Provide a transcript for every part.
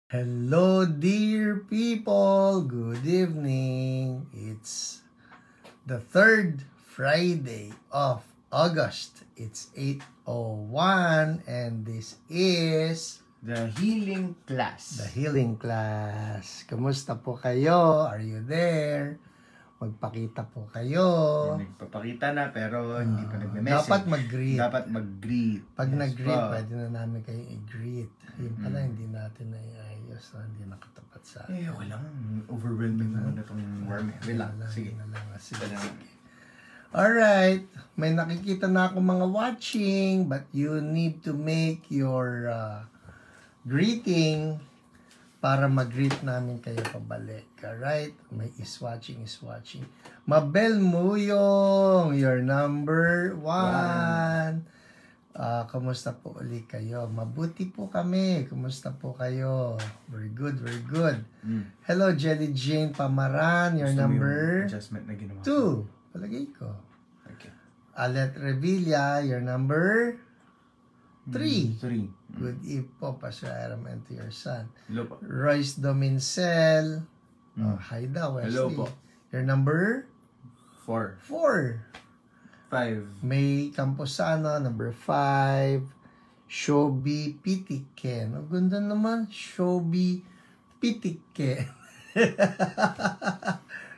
Hello, dear people. Good evening. It's the third Friday of August. It's 8:01 and this is The Healing Class. the Healing Class. Kamusta po kayo? Are you there? Magpakita po kayo. Nagpapakita na pero hindi pa nagme-message. Dapat mag-greet. Dapat mag-greet. Pag Yes nag-greet, po. pwede na namin kayo i-greet. Yun pala, hindi natin naiayos na hindi nakatapat sa atin. Walang overwhelming naman itong worm. Relax. Sige. Sige. Alright. May nakikita na ako mga watching, but you need to make your greeting para mag-greet namin kayo pabalik. Alright? May is watching. Mabel Muyong, your number 1. Kamusta po uli kayo? Mabuti po kami. Kamusta po kayo? Very good. Hello, Jelly Jane Pamaran, your Gusto mo number yung adjustment na ginawa 2. Palagay ko. Okay. Alet Revilla, your number 3. 3. Good eve po, Pastor Aram, and to your son. Hello po. Royce Domincel. Hi daw, Wesley. Hello po. Your number 4. 4. 5. May Camposano, number 5. Shobi Pitiken. Ang ganda naman. Shobi Pitiken.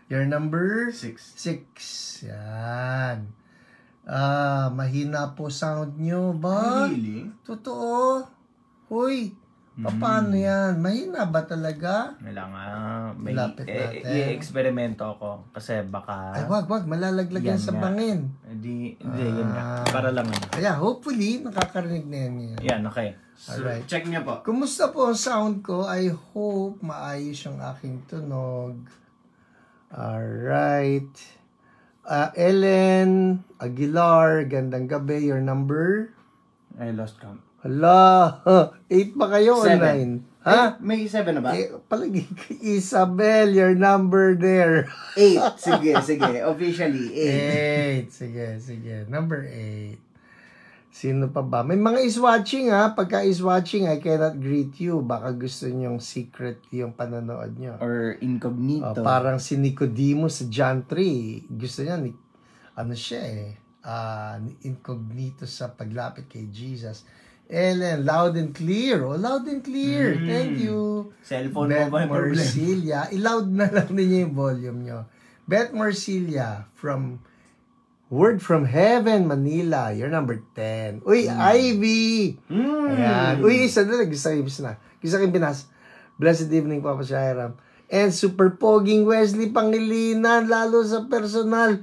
Your number? 6. 6. Yan. Mahina po sound nyo ba? Healing? Totoo. Hoy, paano yan? Mahina ba talaga? Kailangan may Lapit natin. i-eksperimento ako kasi baka Ay, wag. Malalaglag yan Yan sa nga. bangin. hindi yun nga. Para lang yun. Kaya hopefully, nakakarinig na yan. Yan, okay. So, Alright. check niyo po. Kumusta po ang sound ko? I hope maayos yung aking tunog. Alright. Ellen Aguilar, gandang gabi. Your number? I lost count. Hala, 8 ba kayo o 7. 9? Ha? May 7 na ba? Palagi Isabel, your number there. 8. Sige. Officially, 8. 8. Sige. Number 8. Sino pa ba? May mga is-watching ha. Pagka is-watching, I cannot greet you. Baka gusto nyong secret yung panonood nyo. Or incognito. Parang si Nicodemus sa John 3. Gusto niya, incognito sa paglapit kay Jesus. Ellen, loud and clear. Oh, loud and clear. Thank you. Cellphone Beth mo ba yung problem? Marcilia. I-loud na lang ninyo yung volume nyo. Beth Marcilia from Word from Heaven, Manila. You're number 10. Uy, Ivy! Ayan. Uy, isa na. Gisagin Pinas. Blessed evening, Papa Shairam. And super poging Wesley Pangilinan, lalo sa personal.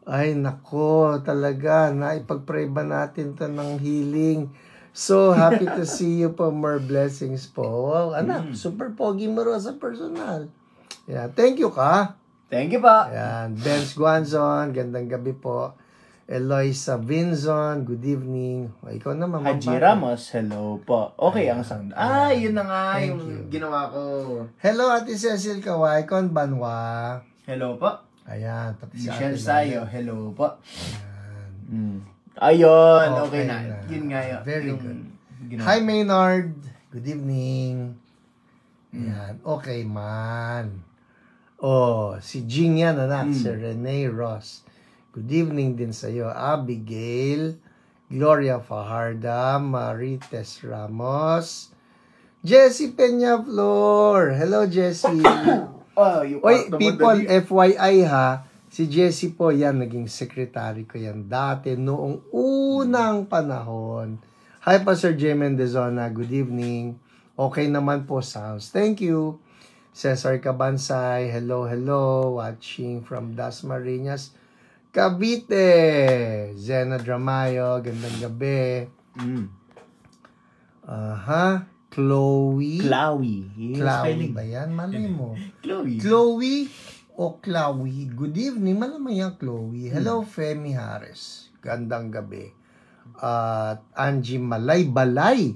Ay, nako, talaga. Naipag-pray ba natin to ng healing? So, happy to see you po. More blessings po. Wow, anak, super pogi mo rin sa personal. Yeah, thank you ka. Thank you pa. Ayan, Benz Guanzon, gandang gabi po. Eloisa Vinzon, good evening. O, ikaw naman. Haji Ma'am. Ramos, hello po. Okay ang sound. Yun na nga Thank yung you. ginawa ko. Hello, Ate Cecil Kawai, Kon Banwa. Hello po. Ayan, pati si Michelle Ate Sayo, Lala. hello po. Ayan. Ayun, okay Okay na. na. Yun nga yun. Very yung good. ginawa. Hi, Maynard. Good evening. Ayan, okay man. Oh, si Jing yan, anak. Si Rene Ross. Good evening din sa'yo. Abigail, Gloria Fajarda, Marites Ramos, Jessie Peña Flor. Hello, Jessie. Yung Oy, kwarto mo, people, dali. FYI ha, si Jessie po yan, naging secretary ko yan dati noong unang panahon. Hi pa Sir J. Mendezona, good evening. Okay naman po sounds. Thank you. Cesar Cabansay, hello, watching from Dasmariñas, Cavite. Zena Dramayo, gandang gabi. Chloe. Chloe ba yan? Malay mo. Chloe o Chloe. Good evening. Malamang yan, Chloe. Hello, Femi Harris. Gandang gabi. At Angie Malay-Balay.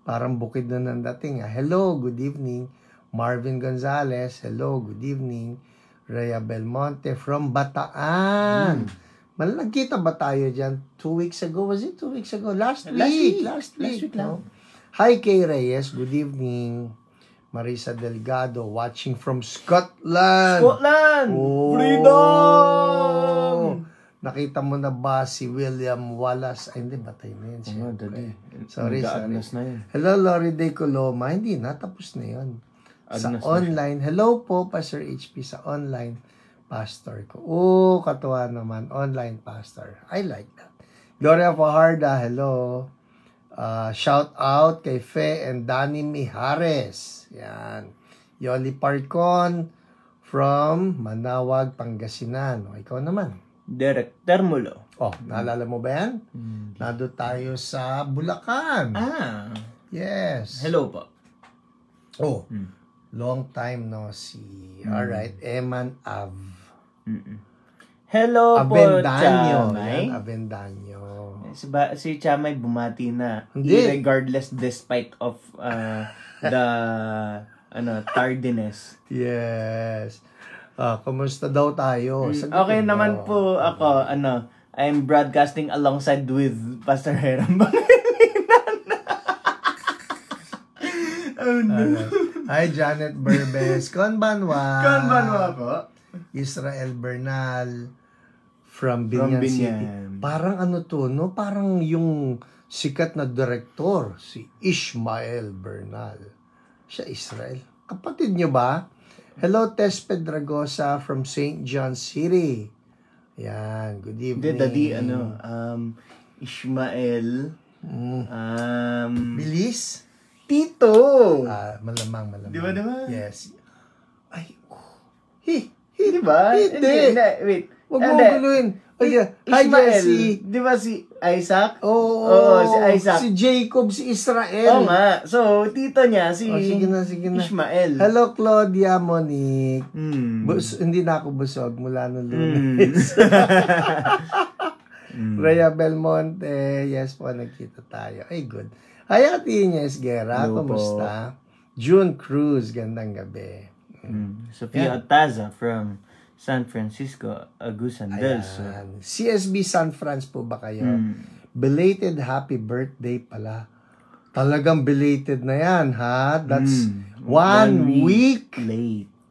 Parang bukid na nang dating. Hello, good evening. Marvin Gonzalez. Hello, good evening. Rhea Belmonte from Bataan. Nagkita ba tayo dyan 2 weeks ago? Was it 2 weeks ago? Last week. Last week lang. No? Hi, Kay Reyes. Good evening. Marisa Delgado, watching from Scotland. Scotland! Oh. Freedom! Nakita mo na ba si William Wallace? Ay, hindi, batay na yun. Dali. Sorry. Nag-aanas na yun. Hello, Lori De Coloma. Hindi na, tapos na yun. Sa Agnes na online. Hello po, Pastor HP, sa online pastor ko. Oh, katuwa naman. Online pastor. I like that. Gloria Fajarda, hello. Shout out kay Fe and Danny Mijares. Yan. Yoli Parcon from Manawag, Pangasinan. O, ikaw naman. Derek Termulo. Oh, naalala mo ba yan? Nado tayo sa Bulacan. Yes. Hello po. Oh, long time no see. Alright, Eman Av. Hello Avendaño. po, Chamay. Yan, Avendaño. Si Chamay bumati na. Hindi. Regardless despite of the tardiness. Yes. Kumusta daw tayo? Sagutin Okay mo. naman po ako. I'm broadcasting alongside with Pastor Heram. Oh no. Hi, Janet Berbes. Konbanwa. Konbanwa po. Israel Bernal from Binyan City. Binyan. Parang ano to, no? Parang yung sikat na direktor, si Ishmael Bernal. Siya Israel. Kapatid nyo ba? Hello, Tess Pedragosa from St. John City. Yan, good evening. Daddy, Ishmael. Bilis? Tito. Malamang. Di ba? Yes. Ay, Di ba? Hindi. Wait. Huwag mo guluhin. Hi, Ishmael. Jesse. Di ba si Isaac? Oo, si Isaac. Si Jacob, si Israel. Oo nga. So, tito niya, sige na. Ishmael. Hello, Claudia Monique. Mm. Hindi na ako busog mula nung Lunes. Rhea Belmonte. Yes po, nagkita tayo. Ay, good. Hi, Ate Ines Guerra. Hello Kumusta? June Cruz. Gandang gabi. Sofia Otaza from San Francisco, Agusan del Sur. CSB San Franz po ba kayo? Belated happy birthday pala. Talagang belated na yan, ha? That's 1 week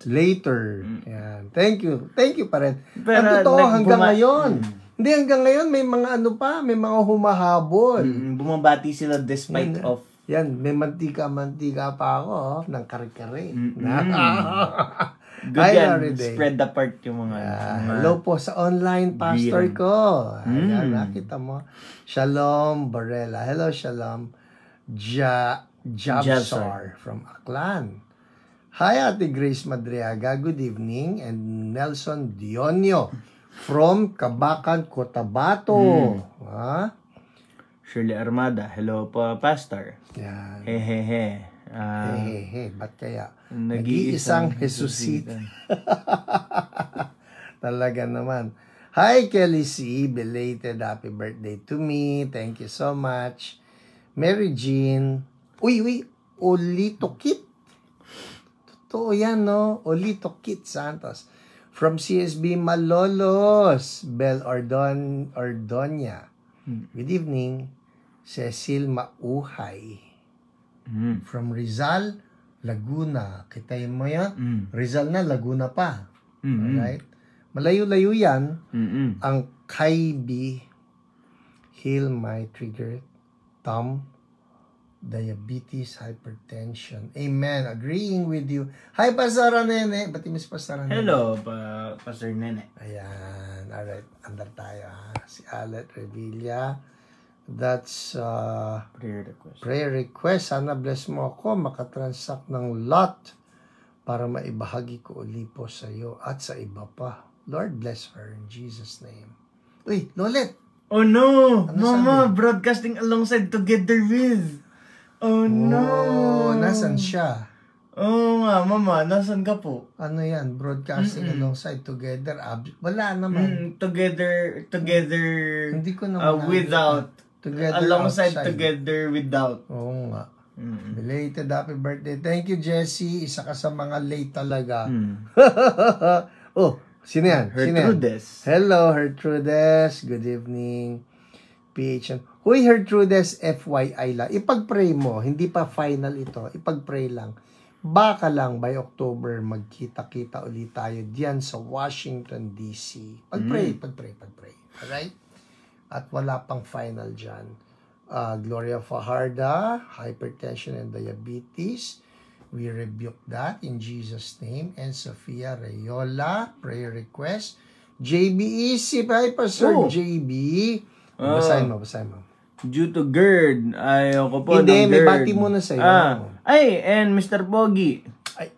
later. Yan. Thank you pa rin. Pero ang totoo, hanggang ngayon. Hindi, hanggang ngayon, may mga may mga humahabol. Bumabati sila despite of. Yan, may mantika pa ako, ng kare-kare. Good Hi, yan. Loriday. Spread apart yung mga... Hello po sa online pastor ko. Ayan, nakita mo. Shalom Barela. Hello, Shalom. Jabsar from Aklan. Hi, Ate Grace Madriaga. Good evening. And Nelson Dionio from Kabakan, Cotabato. Shirley Armada. Hello po, Pastor. Yan. Hehehe. Ba't kaya? Nag-iisang Jesusita. Talaga naman. Hi, Kelly C. Belated happy birthday to me. Thank you so much. Mary Jean. Uy. Olito Kit. Totoo yan, no? Olito Kit Santos. From CSB Malolos. Bel Ordonia. Good evening. Cecil Mauhay. From Rizal, Laguna. Kitain mo yan? Rizal na, Laguna pa. Alright? Malayo-layo yan. Ang Kaibi Hill may trigger thumb, diabetes, hypertension. Amen. Agreeing with you. Hi, Pastor Nene. Ba't yung Miss Pastor Nene? Hello, Pastor Nene. Ayan. Alright. Andar tayo. Si Alet Revilla. That's prayer request. Sana bless mo ako. Makatransact ng lot para maibahagi ko uli po sa iyo at sa iba pa. Lord bless her in Jesus' name. Uy, Lolet. Oh no! Ano Mama, sabi? broadcasting alongside together with. Oh no! Nasan siya? Oo nga, Mama, nasan ka po? Ano yan? Broadcasting alongside together. Wala naman. Together. Hindi ko naman without. Together Alongside, outside. together, without. Oo nga. Belated happy birthday. Thank you, Jessie. Isa ka sa mga late talaga. Oh, sino yan? Hertrudes. Hello, Hertrudes. Good evening. PHN. Huy, Hertrudes, FYI lang. Ipag-pray mo. Hindi pa final ito. Ipag-pray lang. Baka lang by October magkita-kita ulit tayo diyan sa Washington DC. Pag-pray. Alright? At wala pang final dyan. Gloria Fajardo, hypertension and diabetes. We rebuke that in Jesus' name. And Sofia Rayola, prayer request. JB Isip, hi Pastor JB. Basahin mo. Due to GERD, ayoko po Hindi, ng may GERD. bati muna sa'yo. And Mr. Pogi. Ay,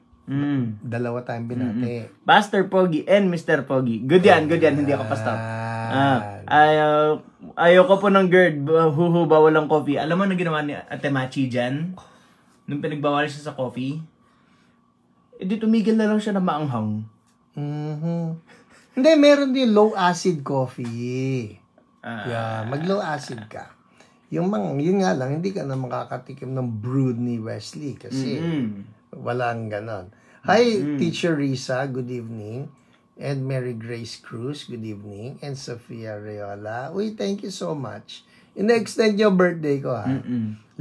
dalawa tayong binati. Pastor Pogi and Mr. Pogi. Good yan. Hindi ako pa-stop. Ayoko po ng GERD. Bawal ang coffee. Alam mo na ginawa ni Ate Machi dyan? Nung pinagbawal siya sa coffee? Di tumigil na lang siya na maanghang. Hindi, meron din low acid coffee. Mag-low acid ka. Yun nga lang, hindi ka na makakatikim ng brewed ni Wesley kasi walang ganon. Hi, Teacher Risa, good evening. And Mary Grace Cruz, good evening. And Sofia Reola, uy, thank you so much. In-extend yung birthday ko, ha?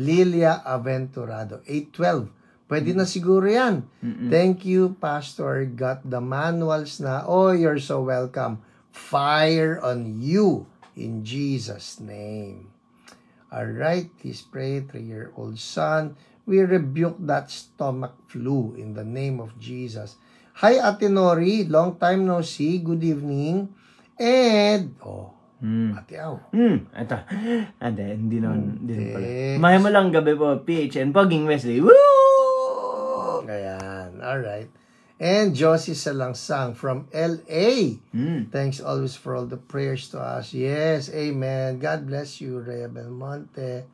Lilia Aventurado, 8/12. Pwede na siguro yan. Thank you, Pastor. Got the manuals na. Oh, you're so welcome. Fire on you in Jesus' name. Alright, please pray, 3-year-old son. We rebuke that stomach flu in the name of Jesus. Hi, Ate Nori. Long time no see. Good evening. And, Ate Au. Ito. Hindi naman pala. Mahay mo lang gabi po, PHN, Poging Wesley. Woo! Ayan. Alright. And Josie Salangsang from LA. Thanks always for all the prayers to us. Yes, amen. God bless you, Rhea Belmonte.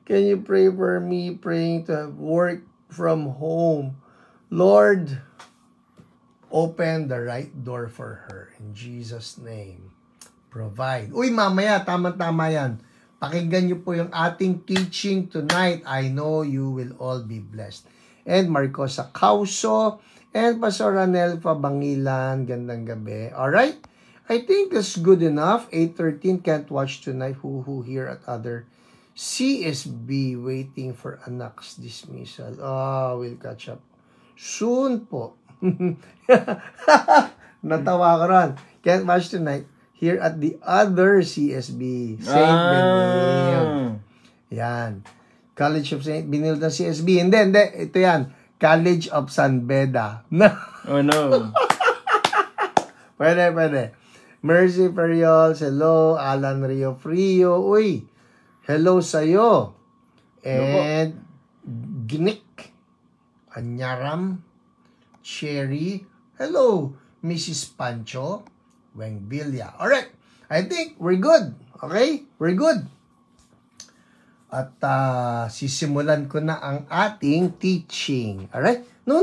Can you pray for me praying to have work from home? Lord, open the right door for her. In Jesus' name. Provide. Uy, mamaya, tama-tama yan. Pakinggan niyo po yung ating teaching tonight. I know you will all be blessed. And Marcosa Causo, and Pastor Ranel Pabangilan, gandang gabi. Alright? I think that's good enough. 8:13, can't watch tonight. Who here at other CSB waiting for anak's dismissal. We'll catch up soon po. Natawa ko ron. Can't watch tonight. Here at the other CSB. St. Benil. Yan. College of St. Benilde CSB. Hindi. Ito yan. College of San Beda. Oh no. Pwede. Mercy Ferriols, hello. Alan Rio Frio, uy. Hello sa'yo. And Gnick, Anyaram, Cherry, hello. Mrs. Pancho, Weng Villa. Alright, I think we're good. Okay? We're good. At sisimulan ko na ang ating teaching. Alright? No.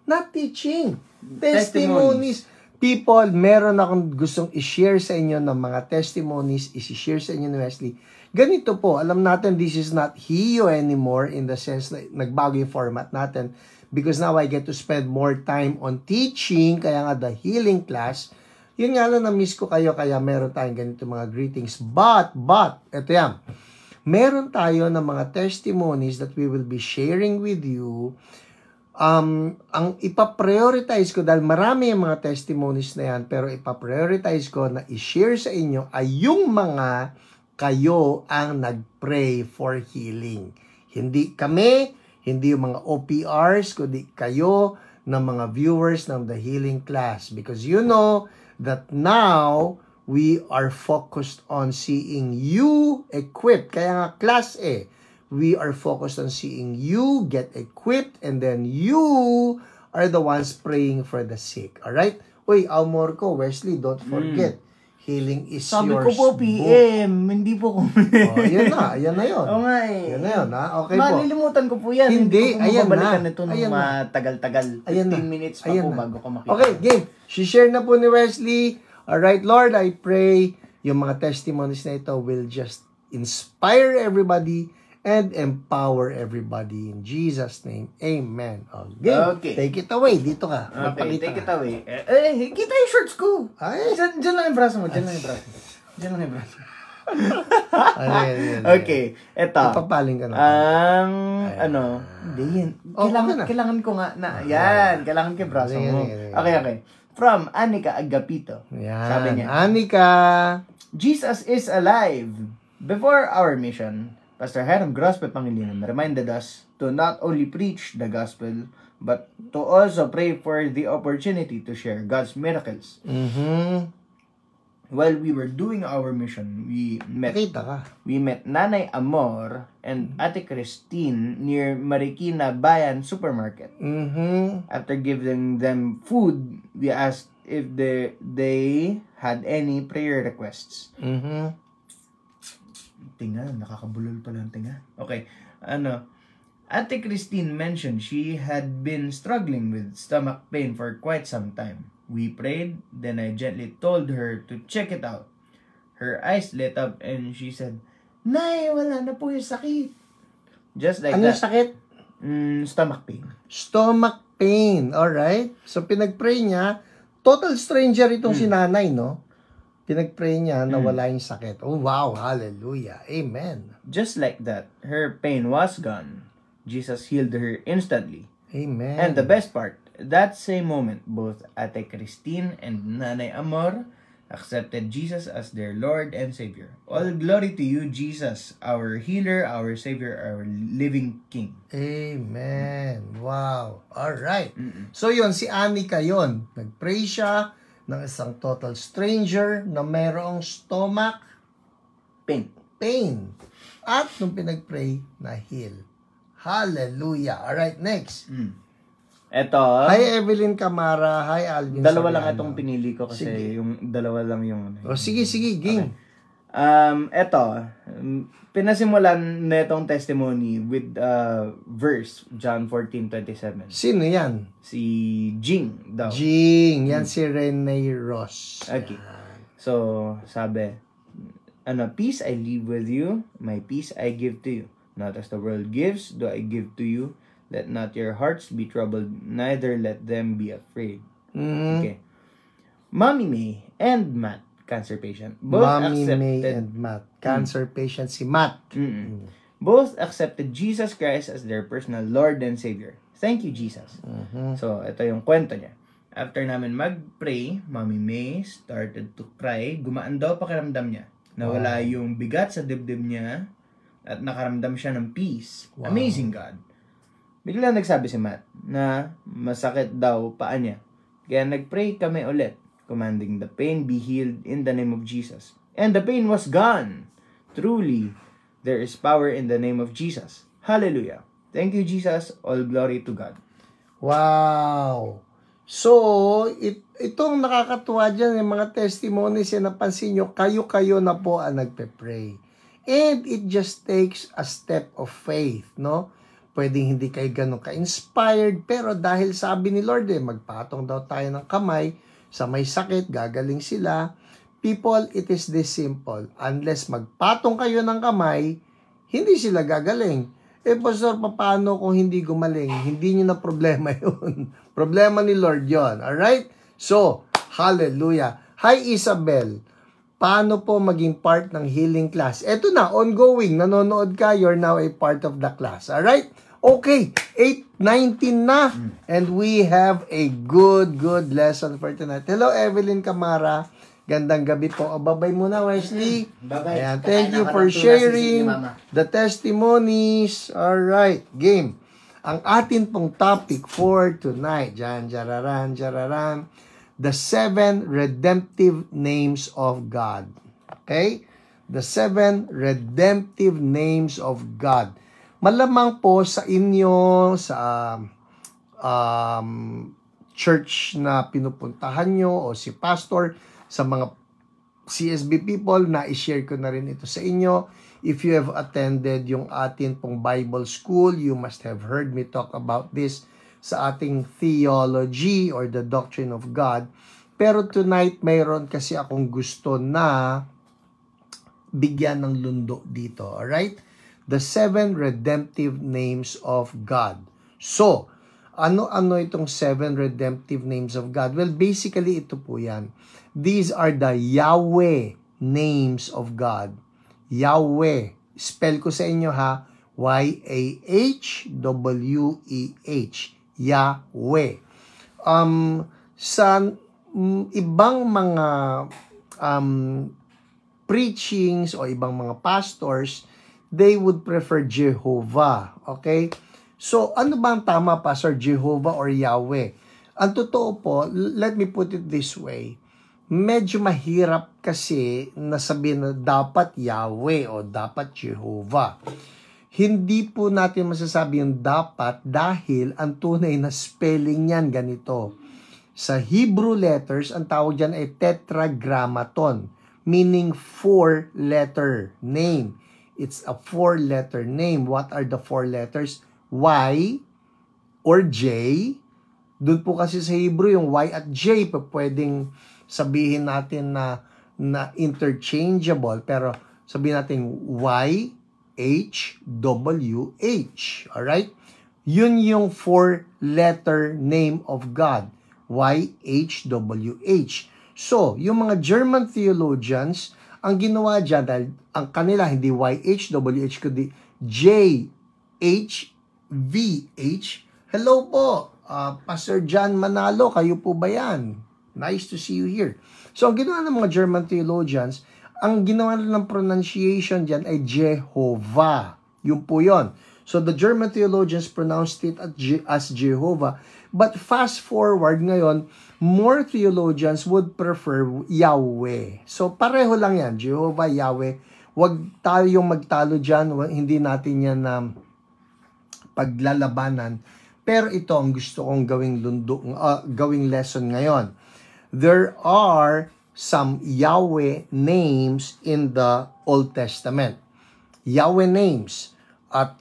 Not teaching. Testimonies. People, meron akong gustong i-share sa inyo ng mga testimonies, i-share sa inyo ni Wesley. Ganito po, alam natin this is not HEO anymore in the sense na nagbago yung format natin because now I get to spend more time on teaching, kaya nga the healing class. Yun nga lang, na-miss ko kayo, kaya meron tayong ganito mga greetings. But, ito yan. Meron tayo ng mga testimonies that we will be sharing with you. Ang ipaprioritize ko, dahil marami yung mga testimonies na yan, pero ipaprioritize ko na i-share sa inyo ay yung mga kayo ang nag-pray for healing. Hindi kami, hindi yung mga OPRs, kundi kayo ng mga viewers ng The Healing Class. Because you know that now, we are focused on seeing you equipped. Kaya nga, class we are focused on seeing you get equipped and then you are the ones praying for the sick. Alright? Uy, Amor ko, Wesley, don't forget. Healing is Sabi your ko po, PM. Hindi po ko. Yan na yun. Oo nga Yan na yun, ha? Okay po. Malilimutan ko po yan. Hindi, ko ayan mababalikan na. ito ng matagal-tagal. 15 minutes pa po bago ko makita. Okay, game. Share na po ni Wesley. Alright, Lord, I pray yung mga testimonies na ito will just inspire everybody and empower everybody. In Jesus' name, amen. Okay. Take it away. Dito ka. Okay, take it away. Kita yung shorts ko. Ay. Diyan lang yung braso mo. Diyan lang yung braso. Okay, eto. Papaling ka na. Hindi yan. Oh, Kailangan ko nga na, yan. Kailangan ko yung braso mo. Okay. From Anika Agapito. Yan. Sabi niya, Anika. Jesus is alive. Before our mission, Pastor Hiram Grospe Pangilinan reminded us to not only preach the gospel, but to also pray for the opportunity to share God's miracles. While we were doing our mission, we met Nanay Amor and Ate Christine near Marikina Bayan Supermarket. After giving them food, we asked if they had any prayer requests. Tinga, nakakabulol pala ang tinga. Okay, Ate Christine mentioned she had been struggling with stomach pain for quite some time. We prayed, then I gently told her to check it out. Her eyes lit up and she said, "Nay, wala na po yung sakit." Just like ano that. Sakit? Stomach pain. Stomach pain. Alright. So, pinag-pray niya. Total stranger itong si nanay, no? Pinag-pray niya na wala yung sakit. Oh, wow. Hallelujah. Amen. Just like that, her pain was gone. Jesus healed her instantly. Amen. And the best part, that same moment, both Ate Christine and Nanay Amor accepted Jesus as their Lord and Savior. All glory to you, Jesus, our healer, our Savior, our living King. Amen. Wow. Alright. So yun, si Anika yun. Nag-pray siya ng isang total stranger na mayroong stomach pain. At nung pinag-pray, na-heal. Hallelujah. Alright, next. Eto. Hi, Evelyn Camara. Hi, Alvin Dalawa lang Soriano. itong pinili ko kasi yung dalawa lang yung... O, sige, game. Eto. Pinasimulan na itong testimony with verse, John 14:27. Sino yan? Si Jing daw. Jing. Yan si Rene Ross. Okay. So, sabi, peace I leave with you, my peace I give to you. Not as the world gives, do I give to you. Let not your hearts be troubled, neither let them be afraid. Okay. Mommy May and Matt, cancer patient. Mommy May and Matt. Cancer patient si Matt. Both accepted Jesus Christ as their personal Lord and Savior. Thank you, Jesus. So, ito yung kwento niya. After namin mag-pray, Mommy May started to cry. Gumaan daw pakiramdam niya. Nawala yung bigat sa dibdib niya at nakaramdam siya ng peace. Wow. Amazing God. Bigla nagsabi si Matt na masakit daw paa niya. Kaya nagpray kami ulit, commanding the pain be healed in the name of Jesus. And the pain was gone. Truly, there is power in the name of Jesus. Hallelujah. Thank you, Jesus. All glory to God. Wow. So, itong nakakatuwa dyan, yung mga testimonies, yan napansin nyo, kayo na po ang nagpe-pray. And it just takes a step of faith, no? Pwedeng hindi kayo ganun ka-inspired, pero dahil sabi ni Lord, magpatong daw tayo ng kamay, sa may sakit, gagaling sila. People, it is this simple. Unless magpatong kayo ng kamay, hindi sila gagaling. Pastor, paano kung hindi gumaling? Hindi nyo na problema yun. Problema ni Lord yun. Alright? So, hallelujah. Hi, Isabel. Paano po maging part ng healing class? Eto na, ongoing. Nanonood ka, you're now a part of the class. Alright? Okay, 8:19 na. And we have a good lesson for tonight. Hello, Evelyn Camara. Gandang gabi po. Babay muna, Wesley. Bye-bye. Ayan, thank you for sharing the testimonies. Alright, game. Ang atin pong topic for tonight, jararan. The 7 redemptive names of God. Okay? The 7 redemptive names of God. Malamang po sa inyo, sa church na pinupuntahan nyo o si pastor, sa mga CSB people, na i-share ko na rin ito sa inyo. If you have attended yung atin pong Bible school, you must have heard me talk about this sa ating theology or the doctrine of God. Pero tonight, mayroon kasi akong gusto na bigyan ng lundo dito. Alright? The 7 redemptive names of God. So, ano-ano itong 7 redemptive names of God? Well, basically, ito po yan. These are the Yahweh names of God. Yahweh. Spell ko sa inyo ha. Y-A-H-W-E-H. Yahweh. Sa ibang mga preachings o ibang mga pastors, they would prefer Jehovah. Okay? So, ano ba ang tama, Pastor? Jehovah or Yahweh? Ang totoo po, let me put it this way. Medyo mahirap kasi nasabihin na dapat Yahweh o dapat Jehovah. Hindi po natin masasabi yung dapat dahil ang tunay na spelling niyan ganito. Sa Hebrew letters, ang tawag dyan ay tetragrammaton, meaning 4-letter name. It's a 4-letter name. What are the 4 letters? Y or J. Doon po kasi sa Hebrew, yung Y at J, pwedeng sabihin natin na interchangeable, pero sabihin natin Y, H, W, H. Alright? Yun yung 4-letter name of God. Y, H, W, H. So, yung mga German theologians, ang ginawa dyan, dahil ang kanila hindi Y, H, W, H, kundi J, H, V, H. Hello po, Pastor John Manalo, kayo po ba yan? Nice to see you here. So, ang ginawa ng mga German theologians, ang ginawa ng pronunciation dyan ay Jehovah. Yun po yun. So, the German theologians pronounced it as Jehovah. But fast forward ngayon, more theologians would prefer Yahweh. So, pareho lang yan. Jehovah, Yahweh. Huwag tayong magtalo dyan. Hindi natin yan paglalabanan. Pero ito ang gusto kong gawing lesson ngayon. There are some Yahweh names in the Old Testament. Yahweh names. At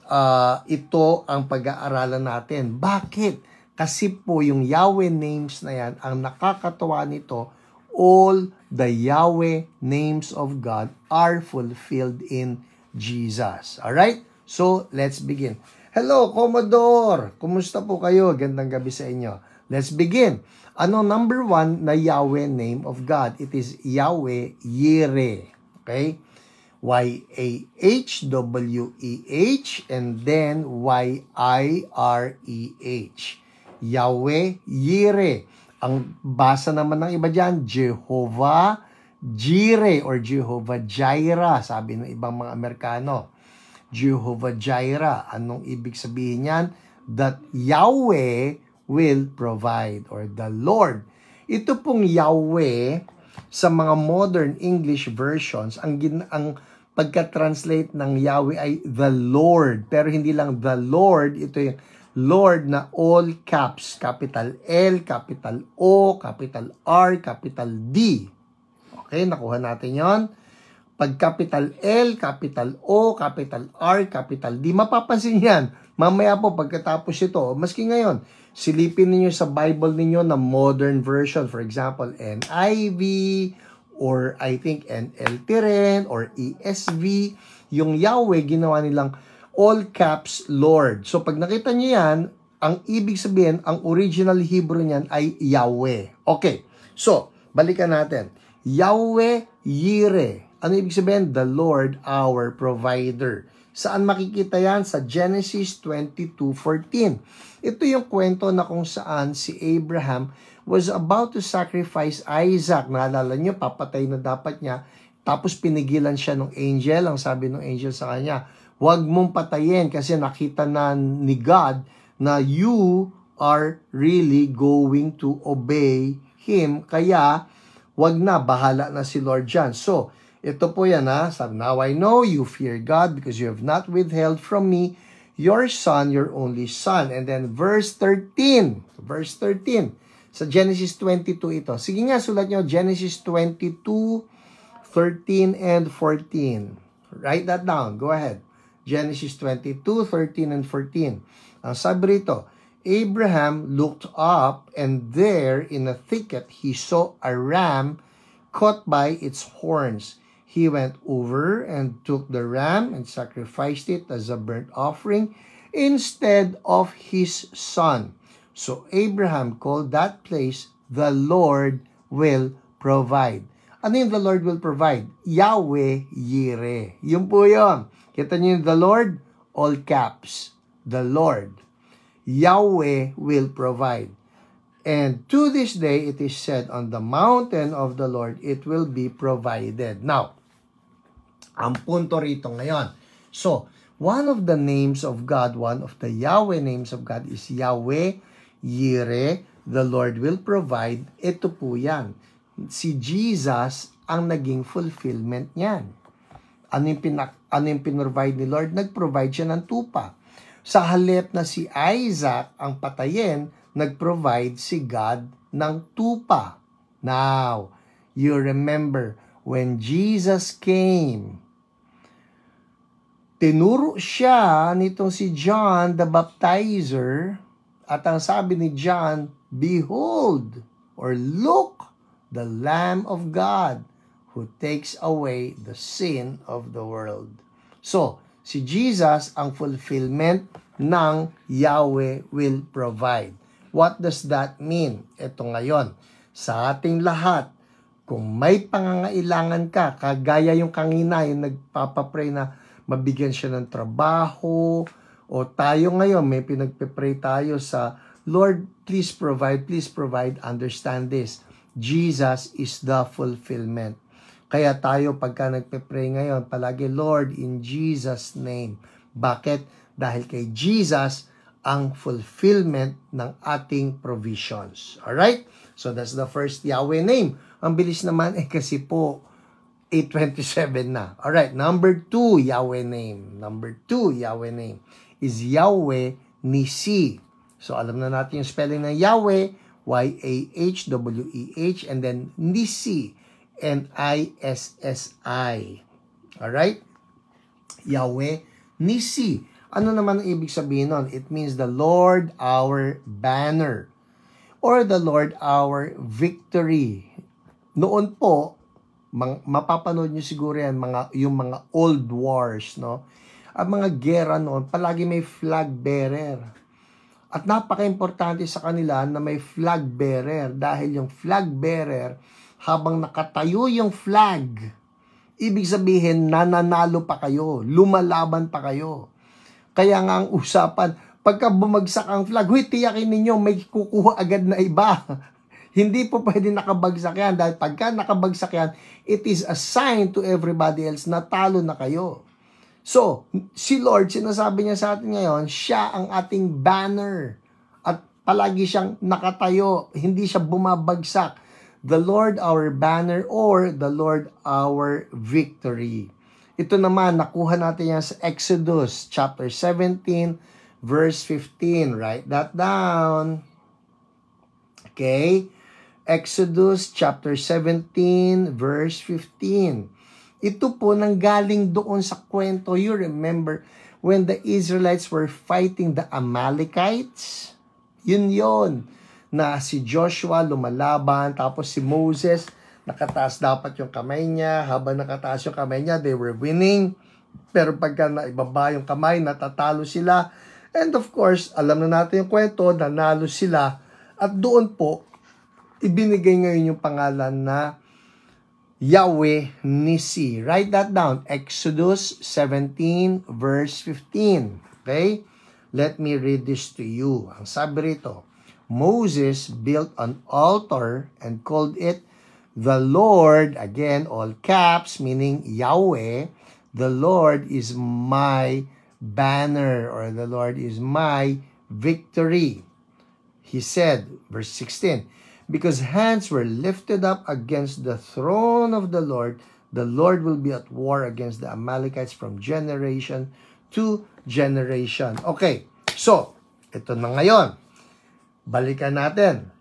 ito ang pag-aaralan natin. Bakit? Kasi po yung Yahweh names na yan, ang nakakatawa nito, all the Yahweh names of God are fulfilled in Jesus. Alright? So, let's begin. Hello, Commodore! Kumusta po kayo? Gandang gabi sa inyo. Let's begin. Ano number 1 na Yahweh name of God? It is Yahweh Yireh. Okay? Y-A-H-W-E-H and then Y-I-R-E-H. Yahweh Yireh. Ang basa naman ng iba dyan, Jehovah Jireh or Jehovah Jireh, sabi ng ibang mga Amerikano. Jehovah Jireh. Anong ibig sabihin yan? That Yahweh will provide or the Lord. Ito pong Yahweh sa mga modern English versions, ang pagka-translate ng Yahweh ay the Lord. Pero hindi lang the Lord, ito yung Lord na all caps, capital L, capital O, capital R, capital D. Okay, nakuha natin yon. Pag capital L, capital O, capital R, capital D, mapapansin yan. Mamaya po pagkatapos ito, maski ngayon, silipin niyo sa Bible niyo na modern version, for example, NIV, or I think NLT rin, or ESV, yung Yahweh, ginawa nilang all caps Lord. So, pag nakita niyo yan, ang ibig sabihin, ang original Hebrew niyan ay Yahweh. Okay, so, balikan natin. Yahweh Yireh. Ano ibig sabihin? The Lord our provider. Saan makikita yan? Sa Genesis 22:14. Ito yung kwento na kung saan si Abraham was about to sacrifice Isaac. Naalala nyo, papatay na dapat niya. Tapos pinigilan siya ng angel. Ang sabi ng angel sa kanya, huwag mong patayin kasi nakita na ni God na you are really going to obey Him. Kaya, huwag na, bahala na si Lord dyan. So, ito po yan ha. Now I know you fear God because you have not withheld from me your son, your only son. And then verse 13. Verse 13. Sa Genesis 22 ito. Sige nga, sulat nyo. Genesis 22:13 and 14. Write that down. Go ahead. Genesis 22:13 and 14. Ang sabi rito, Abraham looked up and there in a thicket he saw a ram caught by its horns. He went over and took the ram and sacrificed it as a burnt offering instead of his son. So Abraham called that place, the Lord will provide. Ano yung the Lord will provide? Yahweh Yireh. Yun po yun. Kita niyo yung the Lord, all caps. The Lord. Yahweh will provide. And to this day, it is said, on the mountain of the Lord, it will be provided. Now, ang punto rito ngayon. So, one of the names of God, one of the Yahweh names of God is Yahweh Yireh. The Lord will provide. Ito po yan. Si Jesus ang naging fulfillment niyan. Ano yung pinrovide ni Lord? Nag-provide siya ng tupa. Sa halip na si Isaac ang patayin, nag-provide si God ng tupa. Now, you remember, when Jesus came, tinuro siya nitong si John the Baptizer, at ang sabi ni John, behold, or look, the Lamb of God, who takes away the sin of the world. So, si Jesus ang fulfillment ng Yahweh will provide. What does that mean? Ito ngayon, sa ating lahat, kung may pangangailangan ka, kagaya yung kanina, yung nagpapapray na mabigyan siya ng trabaho, o tayo ngayon, may pinagpipray tayo sa, Lord, please provide, understand this. Jesus is the fulfillment. Kaya tayo pagka nagpe-pray ngayon, palagi, Lord, in Jesus' name. Bakit? Dahil kay Jesus ang fulfillment ng ating provisions. Alright? So that's the first Yahweh name. Ang bilis naman kasi po 8:27 na. Alright, number 2 Yahweh name. Number 2 Yahweh name is Yahweh Nisi. So alam na natin yung spelling ng Yahweh, Y-A-H-W-E-H, and then Nisi, N-I-S-S-I. Alright? Yahweh Nisi. Ano naman ang ibig sabihin nun? It means the Lord our banner, or the Lord our victory. Noon po, mapapanood nyo siguro yan, yung mga old wars, no? Ang mga gera noon, palagi may flag bearer. At napaka-importante sa kanila na may flag bearer, dahil yung flag bearer, habang nakatayo yung flag, ibig sabihin, nananalo pa kayo, lumalaban pa kayo. Kaya nga ang usapan, pagka bumagsak ang flag, huy, tiyakin ninyo, may kukuha agad na iba. Hindi po pwede nakabagsak yan, dahil pagka nakabagsak yan, it is a sign to everybody else na talo na kayo. So, si Lord, sinasabi niya sa atin ngayon, siya ang ating banner. At palagi siyang nakatayo, hindi siya bumabagsak. The Lord our banner, or the Lord our victory. Ito naman, nakuha natin yan sa Exodus chapter 17, verse 15. Write that down. Okay? Exodus chapter 17, verse 15. Ito po nanggaling doon sa kwento. You remember when the Israelites were fighting the Amalekites? Yun. Na si Joshua lumalaban, tapos si Moses, nakataas dapat yung kamay niya. Habang nakataas yung kamay niya, they were winning. Pero pagka naibaba yung kamay, natatalo sila. And of course, alam na natin yung kwento, nanalo sila. At doon po, ibinigay ngayon yung pangalan na Yahweh Nisi. Write that down. Exodus 17 verse 15. Okay? Let me read this to you. Ang sabi rito, Moses built an altar and called it the Lord, again, all caps, meaning Yahweh, the Lord is my banner, or the Lord is my victory. He said, verse 16, because hands were lifted up against the throne of the Lord will be at war against the Amalekites from generation to generation. Okay, so, ito na ngayon. Balikan natin.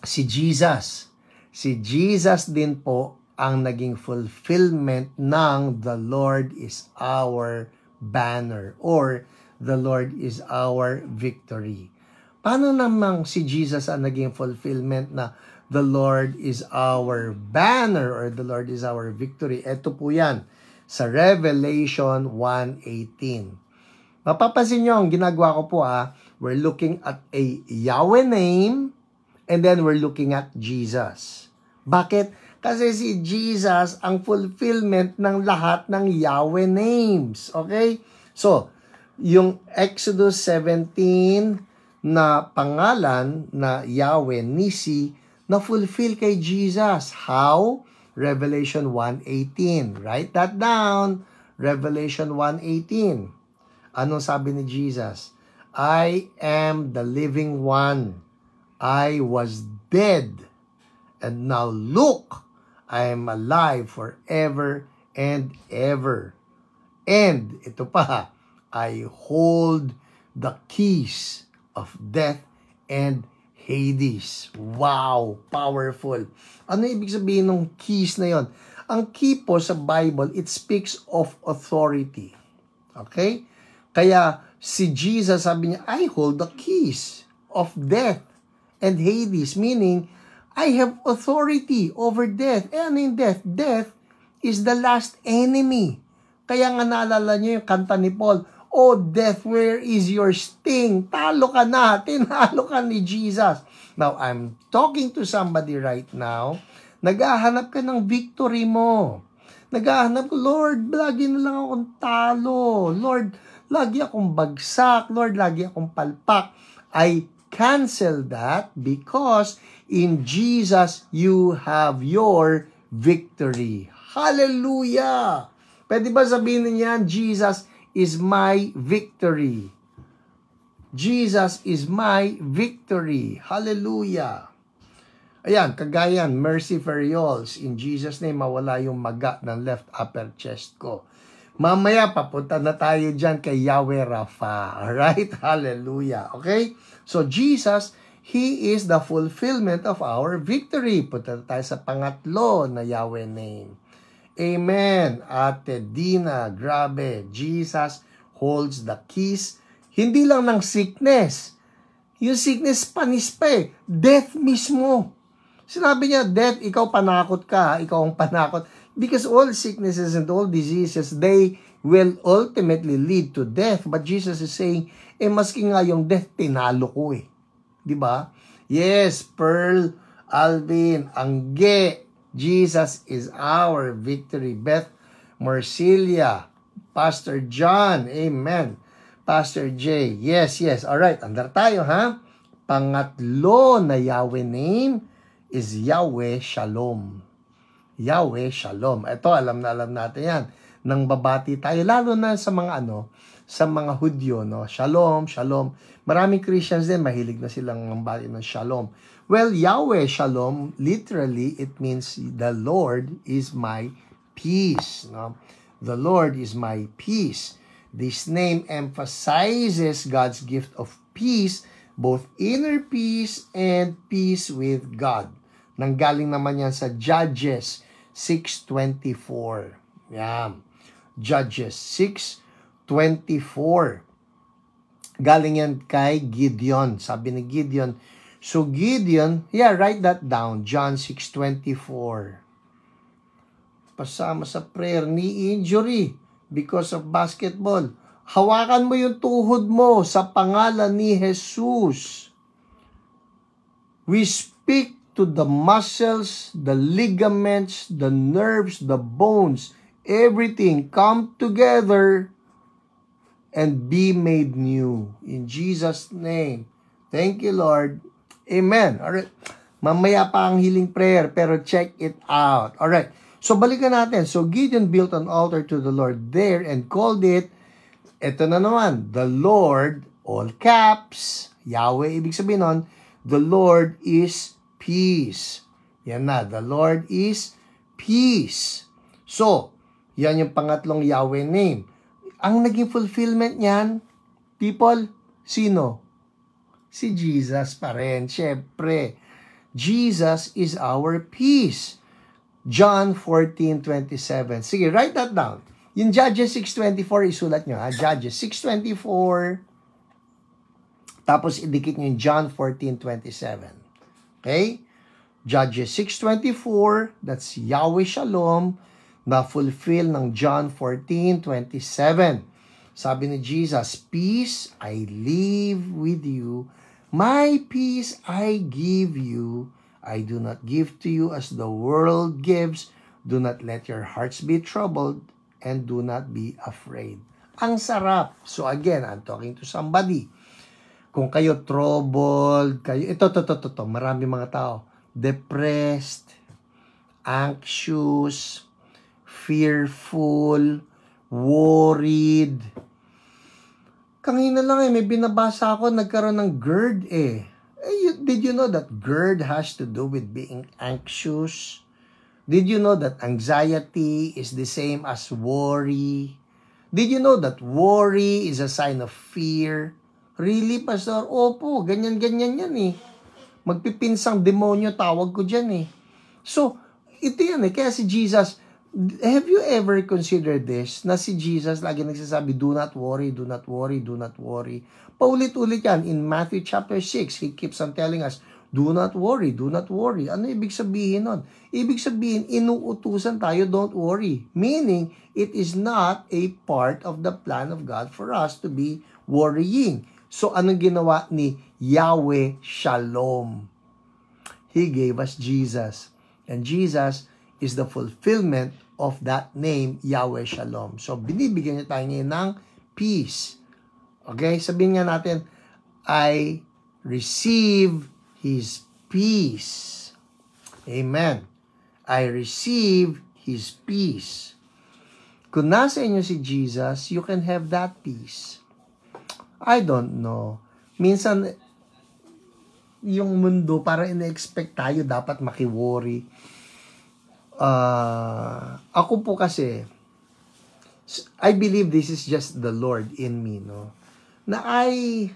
Si Jesus. Si Jesus din po ang naging fulfillment ng the Lord is our banner, or the Lord is our victory. Paano namang si Jesus ang naging fulfillment na the Lord is our banner, or the Lord is our victory? Ito po yan sa Revelation 1:18. Mapapansin nyo, ang ginagawa ko po we're looking at a Yahweh name, and then we're looking at Jesus. Bakit? Kasi si Jesus ang fulfillment ng lahat ng Yahweh names. Okay? So, yung Exodus 17 na pangalan na Yahweh Nisi na fulfill kay Jesus. How? Revelation 1:18. Write that down. Revelation 1:18. Anong sabi ni Jesus? I am the living one. I was dead. And now look, I am alive forever and ever. And, ito pa, I hold the keys of death and Hades. Wow, powerful. Ano ibig sabihin ng keys na yon? Ang key po sa Bible, it speaks of authority. Okay? Kaya si Jesus sabi niya, I hold the keys of death and Hades, meaning I have authority over death. Eh, ano yung death? Death is the last enemy. Kaya nga naalala niyo yung kanta ni Paul, Oh, death, where is your sting? Talo ka na. Tinalo ka ni Jesus. Now, I'm talking to somebody right now. Naghahanap ka ng victory mo. Naghahanap ko, Lord, lagi na lang akong talo. Lord, lagi akong bagsak. Lord, lagi akong palpak. I cancel that because in Jesus, you have your victory. Hallelujah! Pwede ba sabihin niyan, Jesus is my victory. Jesus is my victory. Hallelujah. Ayan, kagayan, Mercy Ferriols. In Jesus' name, mawala yung maga ng left upper chest ko. Mamaya, papunta na tayo dyan kay Yahweh Rapha. Alright? Hallelujah. Okay? So, Jesus, He is the fulfillment of our victory. Punta tayo sa pangatlo na Yahweh name. Amen. Ate Dina, grabe. Jesus holds the keys. Hindi lang ng sickness. Yung sickness, panis pa eh. Death mismo. Sinabi niya, death, ikaw panakot ka. Ikaw ang panakot. Because all sicknesses and all diseases, they will ultimately lead to death. But Jesus is saying, maski nga yung death, tinalo ko eh. Diba? Yes, Pearl, Alvin, Angge, Jesus is our victory. Beth Marcilia, Pastor John, amen. Pastor J, yes. Alright, andar tayo ha. Pangatlo na Yahweh name is Yahweh Shalom. Yahweh Shalom. Ito, alam natin yan. Nang babati tayo, lalo na sa mga sa mga Hudyo, no? Shalom, Shalom. Maraming Christians din, mahilig na silang mambati ng Shalom. Well, Yahweh Shalom, literally, it means the Lord is my peace. No? The Lord is my peace. This name emphasizes God's gift of peace, both inner peace and peace with God. Nanggaling naman yan sa Judges 6:24. Yan. Judges 6:24. Galing yan kay Gideon. Sabi ni Gideon, so Gideon, write that down. John 6:24. Pasama sa prayer, knee injury because of basketball. Hawakan mo yung tuhod mo sa pangalan ni Jesus. We speak to the muscles, the ligaments, the nerves, the bones, everything come together and be made new. In Jesus' name. Thank you, Lord. Amen. Alright. Mamaya pa ang healing prayer, pero check it out. Alright. So, balikan natin. So, Gideon built an altar to the Lord there and called it, eto na naman, the Lord, all caps, Yahweh, ibig sabihin nun, the Lord is peace. Yan na, the Lord is peace. So, yan yung pangatlong Yahweh name. Ang naging fulfillment niyan, people, sino? Si Jesus pa rin, syempre. Jesus is our peace. John 14:27. Sige, write that down. Yung Judges 6:24, isulat nyo ha. Judges 6:24. Tapos idikit nyo yung John 14:27. Okay? Judges 6:24, that's Yahweh Shalom, na fulfill ng John 14:27. Sabi ni Jesus, peace I leave with you, my peace I give you, I do not give to you as the world gives. Do not let your hearts be troubled and do not be afraid. Ang sarap. So again, I'm talking to somebody. Kung kayo troubled, kayo, ito, marami mga tao, depressed, anxious, fearful, worried. Kanina lang may binabasa ako, nagkaroon ng GERD Did you know that GERD has to do with being anxious? Did you know that anxiety is the same as worry? Did you know that worry is a sign of fear? Really, Pastor? Opo, ganyan-ganyan yan Magpipinsang demonyo tawag ko dyan So, ito yan Kaya si Jesus, have you ever considered this? Na si Jesus lagi nagsasabi, do not worry, do not worry, do not worry. Paulit-ulit yan. In Matthew chapter 6, He keeps on telling us, do not worry, do not worry. Ano ibig sabihin nun? Ibig sabihin, inuutusan tayo, don't worry. Meaning, it is not a part of the plan of God for us to be worrying. So, anong ginawa ni Yahweh Shalom? He gave us Jesus. And Jesus is the fulfillment of that name, Yahweh Shalom. So, binibigyan niya tayo ngayon ng peace. Okay? Sabihin nga natin, I receive His peace. Amen. I receive His peace. Kung nasa inyo si Jesus, you can have that peace. I don't know. Minsan, yung mundo, para ina-expect tayo dapat maki-worry. Ako po kasi, I believe this is just the Lord in me, no? Na I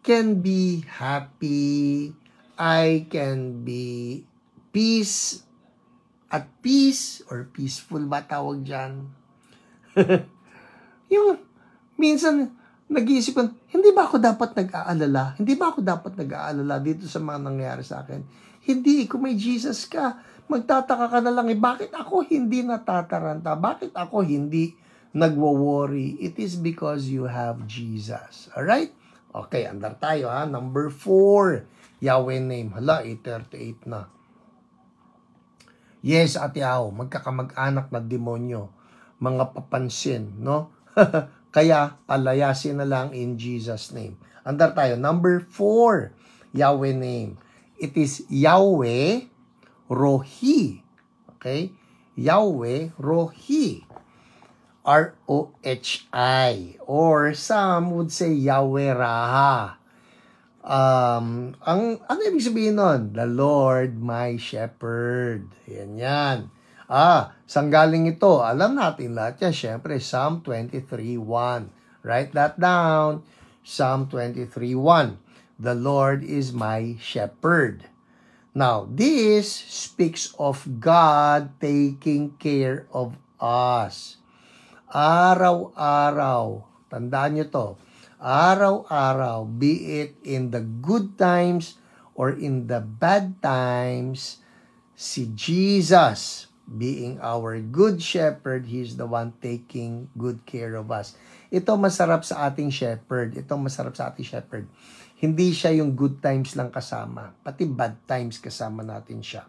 can be happy, I can be at peace, or peaceful ba tawag dyan? Yung, minsan, nag-iisip ko, hindi ba ako dapat nag-aalala? Hindi ba ako dapat nag-aalala dito sa mga nangyayari sa akin? Hindi, kung may Jesus ka, magtataka ka na lang, bakit ako hindi natataranta? Bakit ako hindi nagwo-worry? It is because you have Jesus. Alright? Okay, andar tayo Number 4, Yahweh name. Hala, 8:38 na. Yes, Ate Ao, magkakamag-anak na demonyo. Mga papansin, no? Kaya, palayasin na lang in Jesus name. Andar tayo. Number 4, Yahweh name. It is Yahweh Rohi. Okay? Yahweh Rohi. R-O-H-I. Or some would say Yahweh Raha. Ano ibig sabihin nun? The Lord my shepherd. Yan. Saan galing ito? Alam natin lahat yan. Siyempre, Psalm 23:1. Write that down. Psalm 23:1. The Lord is my shepherd. Now, this speaks of God taking care of us. Araw-araw, tandaan nyo to, araw-araw, be it in the good times or in the bad times, si Jesus, being our good shepherd, He is the one taking good care of us. Ito masarap sa ating shepherd. Hindi siya yung good times lang kasama. Pati bad times kasama natin siya.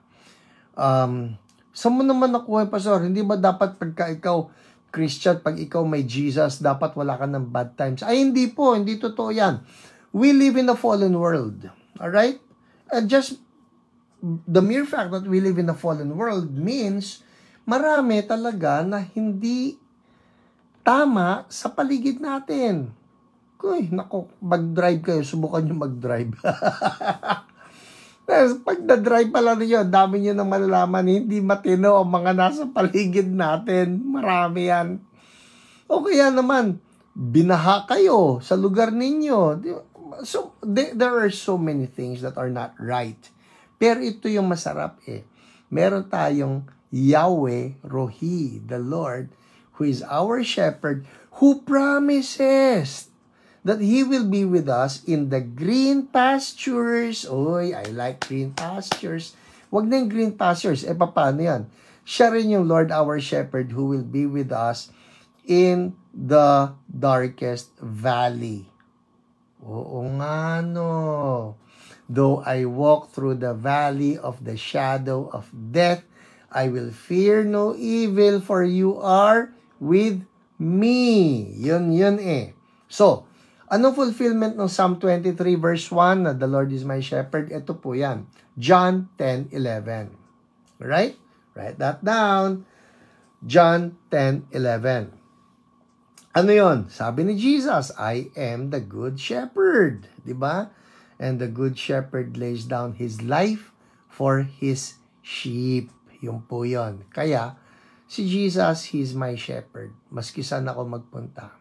Saan mo naman nakuha, Pastor? Hindi ba dapat pagka ikaw Christian, pag ikaw may Jesus, dapat wala ka ng bad times? Ay, hindi po. Hindi totoo yan. We live in a fallen world. Alright? And just the mere fact that we live in a fallen world means marami talaga na hindi tama sa paligid natin. Uy, nako, mag-drive kayo. Subukan nyo mag-drive. Pag na-drive pala ninyo, dami nyo nang malalaman, hindi matino ang mga nasa paligid natin. Marami yan. O kaya naman, binaha kayo sa lugar ninyo. So, there are so many things that are not right. Pero ito yung masarap Meron tayong Yahweh Rohi, the Lord, who is our shepherd, who promises that He will be with us in the green pastures. Oy, I like green pastures. Wag na yung green pastures. Paano yan? Siya rin yung Lord our shepherd who will be with us in the darkest valley. Oo nga, no. Though I walk through the valley of the shadow of death, I will fear no evil, for you are with me. Yun eh. So, anong fulfillment ng Psalm 23 verse 1 na the Lord is my shepherd? Ito po yan. John 10:11. Right? Write that down. John 10:11. Ano yon? Sabi ni Jesus, I am the good shepherd. Diba? And the good shepherd lays down his life for his sheep. Yung po yun. Kaya, si Jesus, He is my shepherd. Maski saan ako magpunta.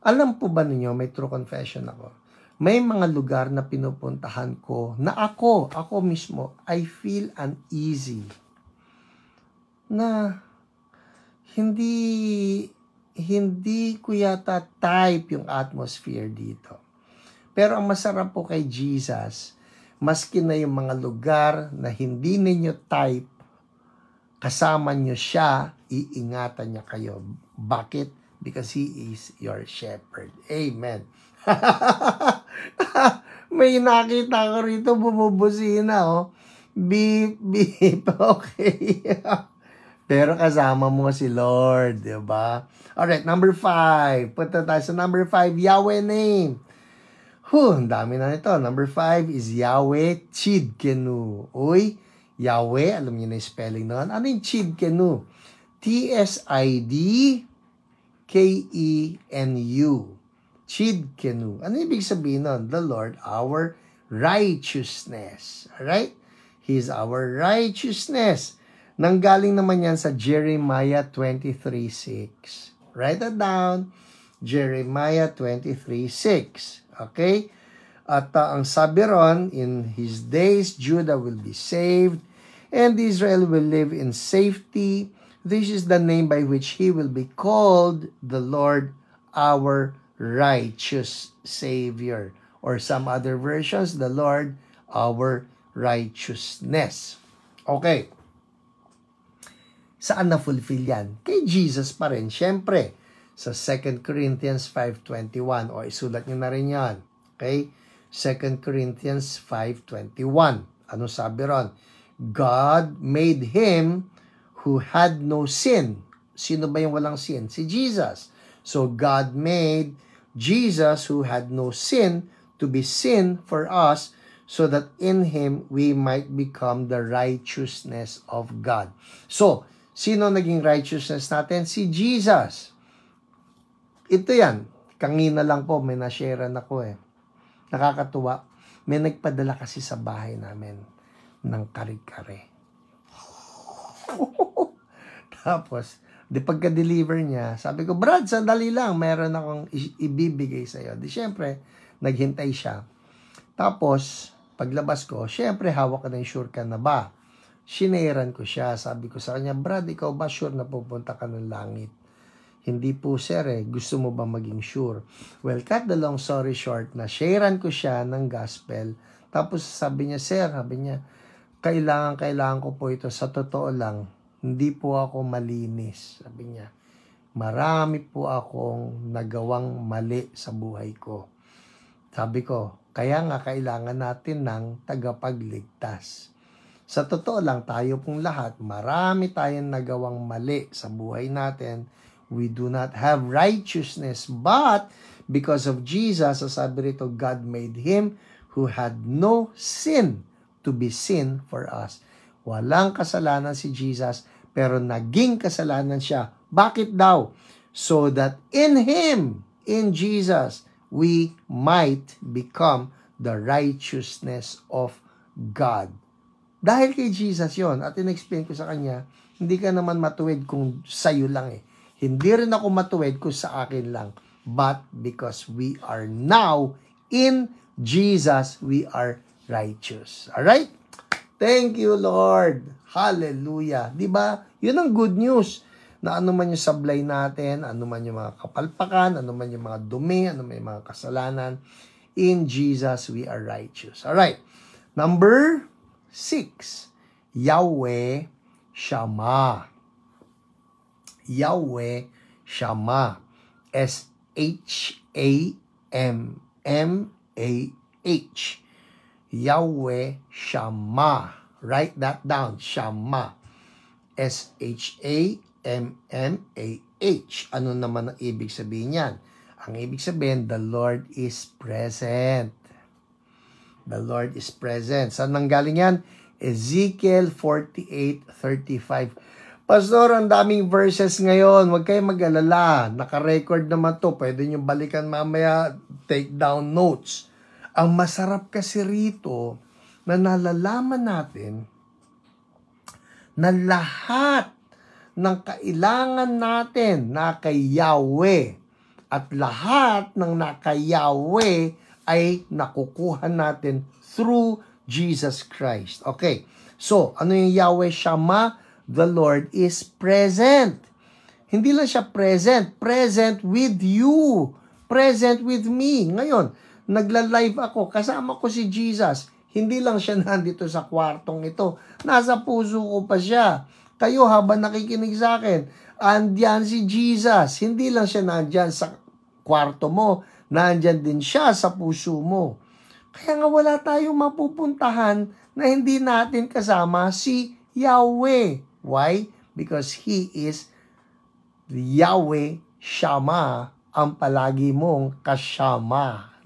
Alam po ba ninyo, may true confession ako. May mga lugar na pinupuntahan ko na ako mismo, I feel uneasy. Na hindi ko yata type yung atmosphere dito. Pero ang masarap po kay Jesus, maski na yung mga lugar na hindi ninyo type, kasama nyo siya, iingatan niya kayo. Bakit? Because He is your shepherd. Amen. May nakita ko rito, bumubusina, oh. Beep, beep. Okay. Pero kasama mo si Lord, diba? Alright, number 5. Punta tayo sa number 5, Yahweh name. Ang dami na nito. Number 5 is Yahweh Tsidkenu. Uy, Yahweh, alam niyo na yung spelling noon. Ano yung Tsidkenu? Tsidkenu. Tsidkenu. Ano ibig sabihin nun? The Lord, our righteousness. Alright? He is our righteousness. Nanggaling naman yan sa Jeremiah 23:6. Write that down. Jeremiah 23:6. Okay? At ang sabi ron, in His days, Judah will be saved, and Israel will live in safety. This is the name by which He will be called, the Lord, our righteous Savior. Or some other versions, the Lord, our righteousness. Okay. Saan na-fulfill yan? Kay Jesus pa rin. Siyempre, sa 2 Corinthians 5:21. O, isulat nyo na rin yan. Okay? 2 Corinthians 5:21. Ano sabi ron? God made Him who had no sin. Sino ba yung walang sin? Si Jesus. So, God made Jesus who had no sin to be sin for us, so that in Him we might become the righteousness of God. So, sino naging righteousness natin? Si Jesus. Ito yan. Kanina lang po, may na-sharean ako eh. Nakakatuwa. May nagpadala kasi sa bahay namin ng kare-kare. Tapos, pagka-deliver niya, sabi ko, Brad, sandali lang, meron akong ibibigay sa'yo. Siyempre, naghintay siya. Tapos, paglabas ko, siyempre, hawak ka na yung sure ka na ba? Sineran ko siya. Sabi ko sa kanya, Brad, ikaw ba sure na pupunta ka ng langit? Hindi po, sir, eh. Gusto mo ba maging sure? Well, cut the long story short, na sharean ko siya ng gospel. Tapos sabi niya, sir, kailangan ko po ito. Sa totoo lang, hindi po ako malinis. Sabi niya, marami po akong nagawang mali sa buhay ko. Sabi ko, kaya nga kailangan natin ng tagapagligtas. Sa totoo lang, tayo pong lahat, marami tayong nagawang mali sa buhay natin. We do not have righteousness, but because of Jesus, sabi rito, God made Him who had no sin to be sin for us. Walang kasalanan si Jesus, pero naging kasalanan siya. Bakit daw? So that in Him, in Jesus, we might become the righteousness of God. Dahil kay Jesus yon, at in-explain ko sa kanya, hindi ka naman matuwid kung sa'yo lang eh. Hindi rin ako matuwid kung sa akin lang. But because we are now in Jesus, we are righteous. Alright? Thank you, Lord. Hallelujah. Diba? Yun ang good news. Na ano man yung sablay natin, ano man yung mga kapalpakan, ano man yung mga dumi, ano man yung mga kasalanan, in Jesus, we are righteous. Alright. Number 6. Yahweh Shammah. Yahweh Shammah. S-H-A-M-M-A-H. Yahweh Shammah. Write that down. Shammah. S-H-A-M-M-A-H. Ano naman ang ibig sabihin yan? Ang ibig sabihin, the Lord is present. The Lord is present. Saan nanggaling yan? Ezekiel 48:35. Pastor, ang daming verses ngayon. Huwag kayong mag-alala. Naka-record naman to. Pwede nyo balikan mamaya. Take down notes. Ang masarap kasi rito na nalalaman natin na lahat ng kailangan natin na kay Yahweh at lahat ng kay Yahweh ay nakukuha natin through Jesus Christ. Okay. So, ano yung Yahweh Shammah? The Lord is present. Hindi lang siya present with you, present with me. Ngayon, nagla-live ako, kasama ko si Jesus. Hindi lang siya nandito sa kwartong ito, nasa puso ko pa siya. Kayo habang nakikinig sa akin, andyan si Jesus. Hindi lang siya nandyan sa kwarto mo, nandyan din siya sa puso mo. Kaya nga wala tayong mapupuntahan na hindi natin kasama si Yahweh. Why? Because He is Yahweh Shammah, ang palagi mong kasama.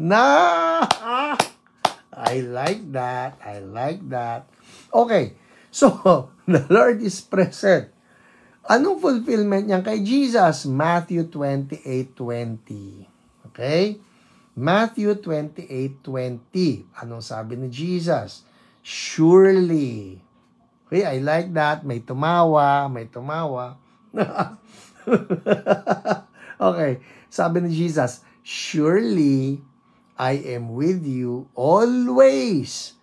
I like that. I like that. Okay. So, the Lord is present. Anong fulfillment niyan kay Jesus? Matthew 28:20. Okay? Matthew 28:20. Anong sabi ni Jesus? Surely. Okay, I like that. May tumawa. Okay. Sabi ni Jesus, surely I am with you always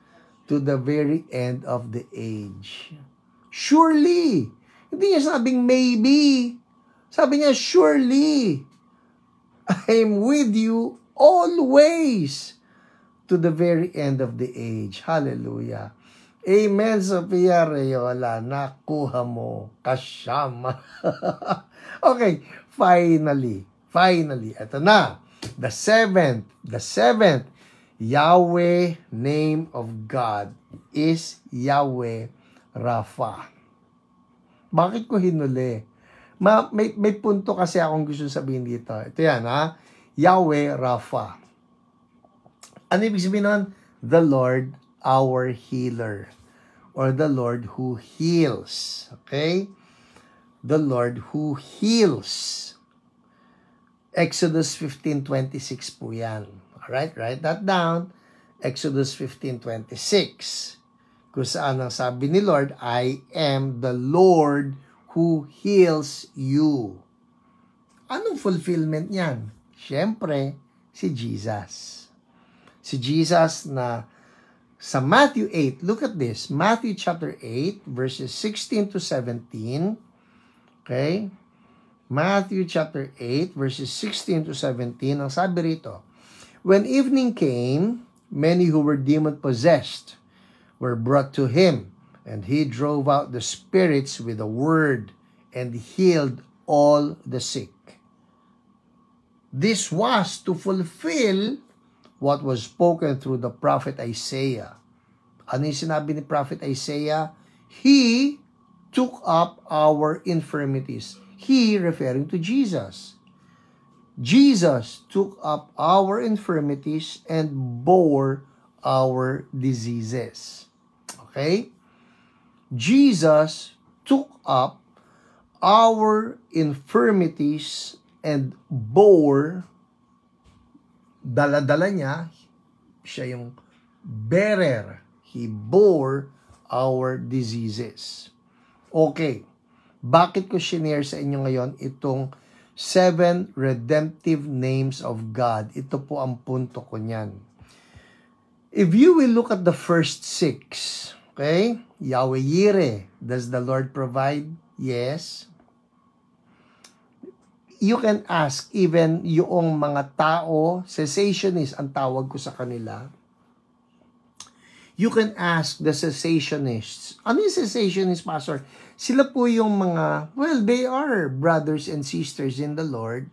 to the very end of the age. Surely. Hindi niya sabing maybe. Sabi niya, surely I am with you always to the very end of the age. Hallelujah. Amen, Sophia Reyola. Nakuha mo. Kasama. Okay, finally, ito na. The seventh Yahweh name of God is Yahweh Rapha. Bakit ko hinuli? May punto kasi akong gusto sabihin dito. Ito yan, ha? Yahweh Rapha. Ano ibig sabihin nun? The Lord our healer, or the Lord who heals. Okay? The Lord who heals. Exodus 15:26 po yan. Alright? Write that down. Exodus 15:26. Kung saan ang sabi ni Lord, I am the Lord who heals you. Anong fulfillment niyan? Siyempre, si Jesus. Si Jesus na sa Matthew 8, look at this. Matthew chapter 8, verses 16 to 17. Okay? Matthew chapter 8, verses 16 to 17. Ang sabi rito, when evening came, many who were demon-possessed were brought to him, and he drove out the spirits with a word and healed all the sick. This was to fulfill what was spoken through the prophet Isaiah. Ano yung sinabi ni prophet Isaiah? He took up our infirmities. He referring to Jesus. Jesus took up our infirmities and bore our diseases. Okay? Jesus took up our infirmities and bore, dala-dala niya, siya yung bearer. He bore our diseases. Okay. Bakit ko shinare sa inyo ngayon itong 7 redemptive names of God? Ito po ang punto ko niyan. If you will look at the first 6, okay? Yahweh Yireh, does the Lord provide? Yes. You can ask even yung mga tao, cessationists ang tawag ko sa kanila. You can ask the cessationists. Ano yung cessationists, Pastor? Sila po yung mga, well, they are brothers and sisters in the Lord,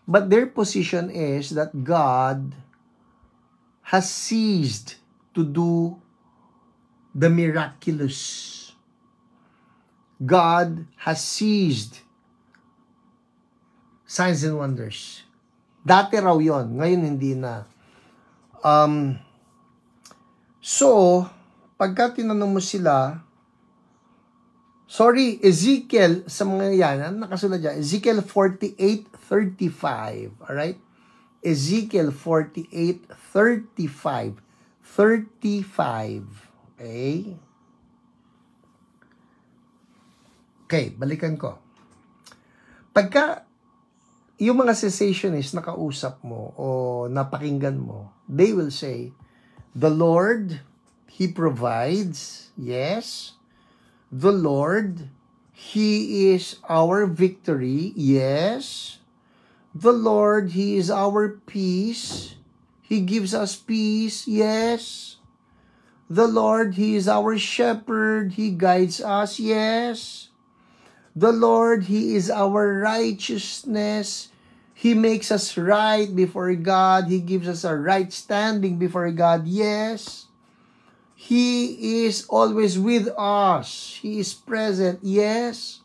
but their position is that God has ceased to do the miraculous. God has ceased signs and wonders. Dati raw yon, ngayon hindi na. So, pagka tinanong mo sila, Ezekiel, sa mga yan, nakasulat dyan, Ezekiel 48:35, alright? Ezekiel 48:35, 35, okay? Okay, balikan ko. Pagka yung mga cessationists nakausap mo o napakinggan mo, they will say, the Lord, He provides, yes. The Lord, He is our victory, yes. The Lord, He is our peace. He gives us peace, yes. The Lord, He is our shepherd. He guides us, yes. The Lord, He is our righteousness. He makes us right before God. He gives us a right standing before God. Yes. He is always with us. He is present. Yes.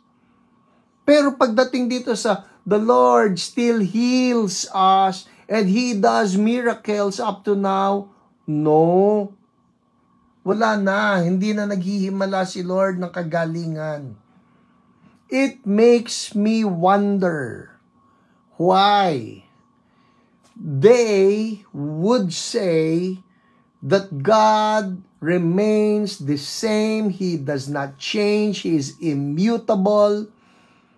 Pero pagdating dito sa the Lord still heals us and He does miracles up to now, no. Wala na. Hindi na naghihimala si Lord ng kagalingan. It makes me wonder why they would say that God remains the same. He does not change. He is immutable.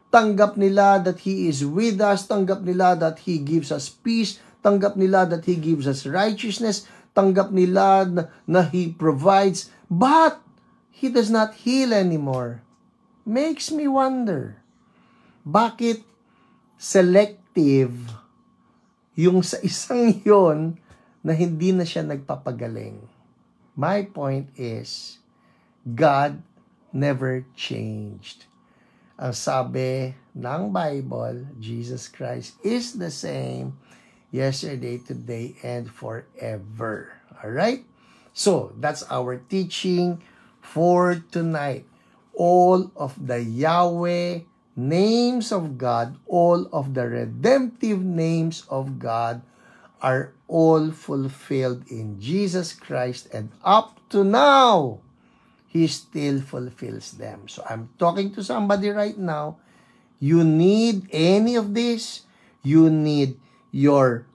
Tanggap nila that He is with us. Tanggap nila that He gives us peace. Tanggap nila that He gives us righteousness. Tanggap nila na He provides. But He does not heal anymore. Makes me wonder, bakit selective yung sa isang yon na hindi na siya nagpapagaling? My point is, God never changed. Ang sabi ng Bible, Jesus Christ is the same yesterday, today, and forever. Alright? So, that's our teaching for tonight. All of the Yahweh names of God, all of the redemptive names of God are all fulfilled in Jesus Christ, and up to now, He still fulfills them. So I'm talking to somebody right now. You need any of this. You need your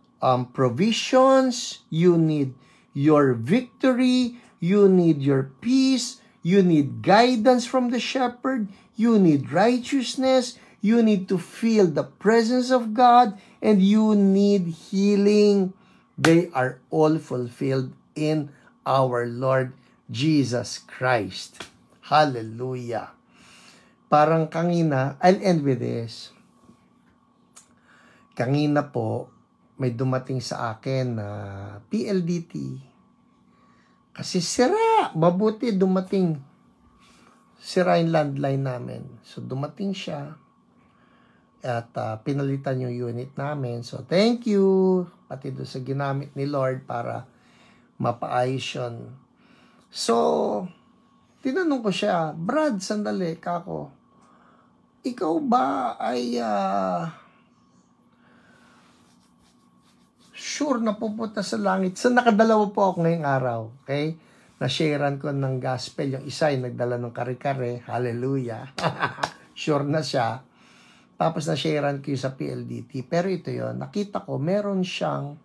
provisions. You need your victory. You need your peace. You need guidance from the shepherd. You need righteousness. You need to feel the presence of God. And you need healing. They are all fulfilled in our Lord Jesus Christ. Hallelujah. Parang kanina, I'll end with this. Kanina po, may dumating sa akin na PLDT. Kasi sira. Mabuti dumating. Sira yung landline namin. So dumating siya. At pinalitan yung unit namin. So thank you. Pati doon sa ginamit ni Lord para mapaayos yun. So, tinanong ko siya, Brad, sandali, kako. Ikaw ba ay sure na pupunta sa langit? So, nakadalawa po ako ngayong araw. Okay? Na-sharean ko ng gospel. Yung isa ay nagdala ng kare-kare. Hallelujah. Sure na siya. Tapos na-sharean ko yung sa PLDT. Pero ito yon, nakita ko, meron siyang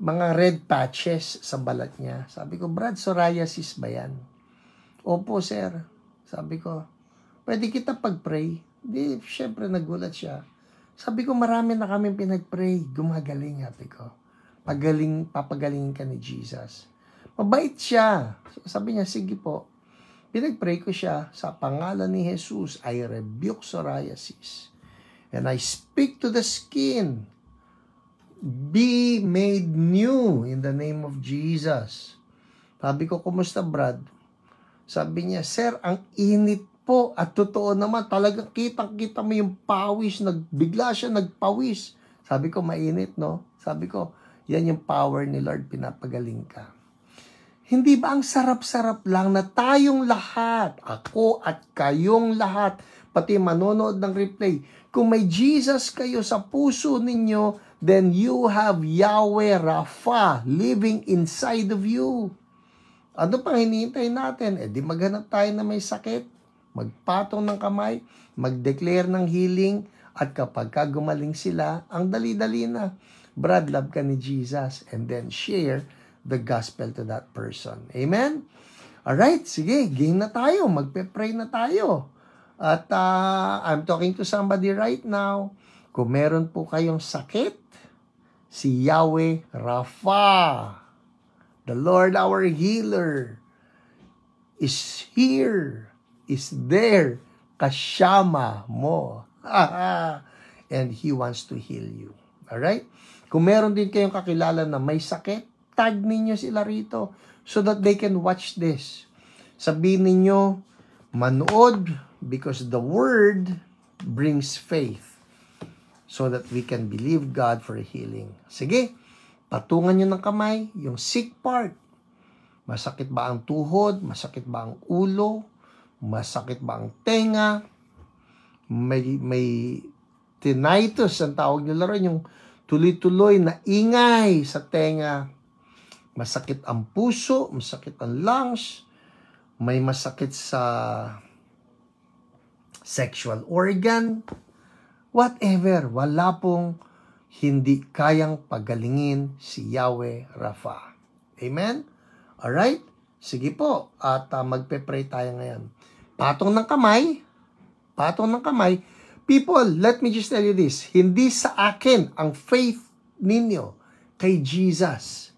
mga red patches sa balat niya. Sabi ko, Brad, psoriasis ba yan? Opo, sir. Sabi ko, pwede kita pag-pray? Di, syempre nagulat siya. Sabi ko, marami na kami pinag-pray. Gumagaling, sabi ko. Papagalingin ka ni Jesus. Mabait siya. Sabi niya, sige po. Pinag-pray ko siya sa pangalan ni Jesus. I rebuke psoriasis. And I speak to the skin. Be made new in the name of Jesus. Sabi ko, kumusta Brad? Sabi niya, sir, ang init po. At totoo naman, talagang kitang-kita mo yung pawis. Bigla siya nagpawis. Sabi ko, mainit, no? Sabi ko, yan yung power ni Lord, pinapagaling ka. Hindi ba ang sarap-sarap lang na tayong lahat, ako at kayong lahat, pati manonood ng replay, kung may Jesus kayo sa puso ninyo, then you have Yahweh Rapha living inside of you. Ano pang hinihintay natin? Di maghanap tayo na may sakit, magpatong ng kamay, mag-declare ng healing, at kapag gumaling sila, ang dali-dali na. Brad, love ka ni Jesus, and then share the gospel to that person. Amen? Alright, sige, game na tayo. Magpe-pray na tayo. At I'm talking to somebody right now. Kung meron po kayong sakit, si Yahweh Rapha, the Lord our healer, is here, is there, kasama mo. And He wants to heal you. Alright? Kung meron din kayong kakilala na may sakit, tag ninyo sila rito so that they can watch this. Sabihin ninyo, manood because the word brings faith so that we can believe God for healing. Sige, patungan nyo ng kamay, yung sick part. Masakit ba ang tuhod? Masakit ba ang ulo? Masakit ba ang tenga? May tinnitus, ang tawag nila rin, yung tuloy-tuloy na ingay sa tenga. Masakit ang puso, masakit ang lungs, may masakit sa sexual organ, whatever, wala pong hindi kayang pagalingin si Yahweh Rapha. Amen? Alright? Sige po, at magpe-pray tayo ngayon. Patong ng kamay. People, let me just tell you this. Hindi sa akin ang faith ninyo kay Jesus.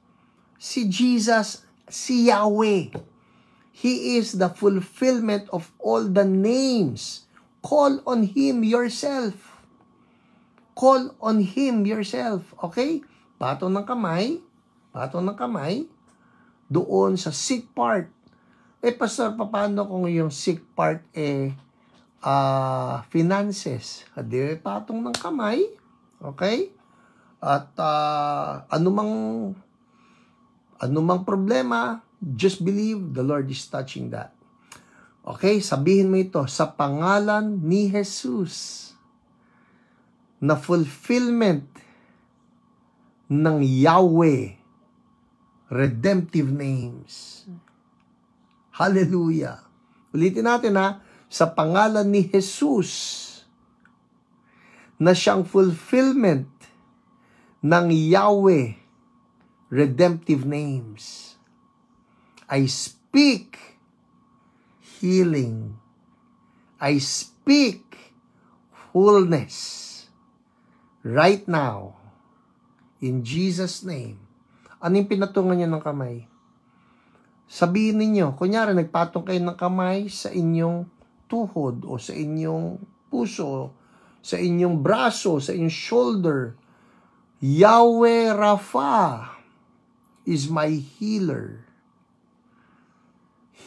Si Jesus, si Yahweh. He is the fulfillment of all the names. Call on Him yourself. Call on Him yourself. Okay? Patong ng kamay. Doon sa sick part. Pastor, paano kung yung sick part finances? Di patong ng kamay. Okay? At anumang problema, just believe the Lord is touching that. Okay? Sabihin mo ito, sa pangalan ni Jesus, na fulfillment ng Yahweh redemptive names. Hallelujah. Ulitin natin sa pangalan ni Jesus, na siyang fulfillment ng Yahweh redemptive names. I speak healing. I speak wholeness right now in Jesus' name. Ano yung pinatungan niyo ng kamay? Sabihin ninyo, kunyari nagpatong kayo ng kamay sa inyong tuhod o sa inyong puso, sa inyong braso, sa inyong shoulder. Yahweh Rapha is my healer.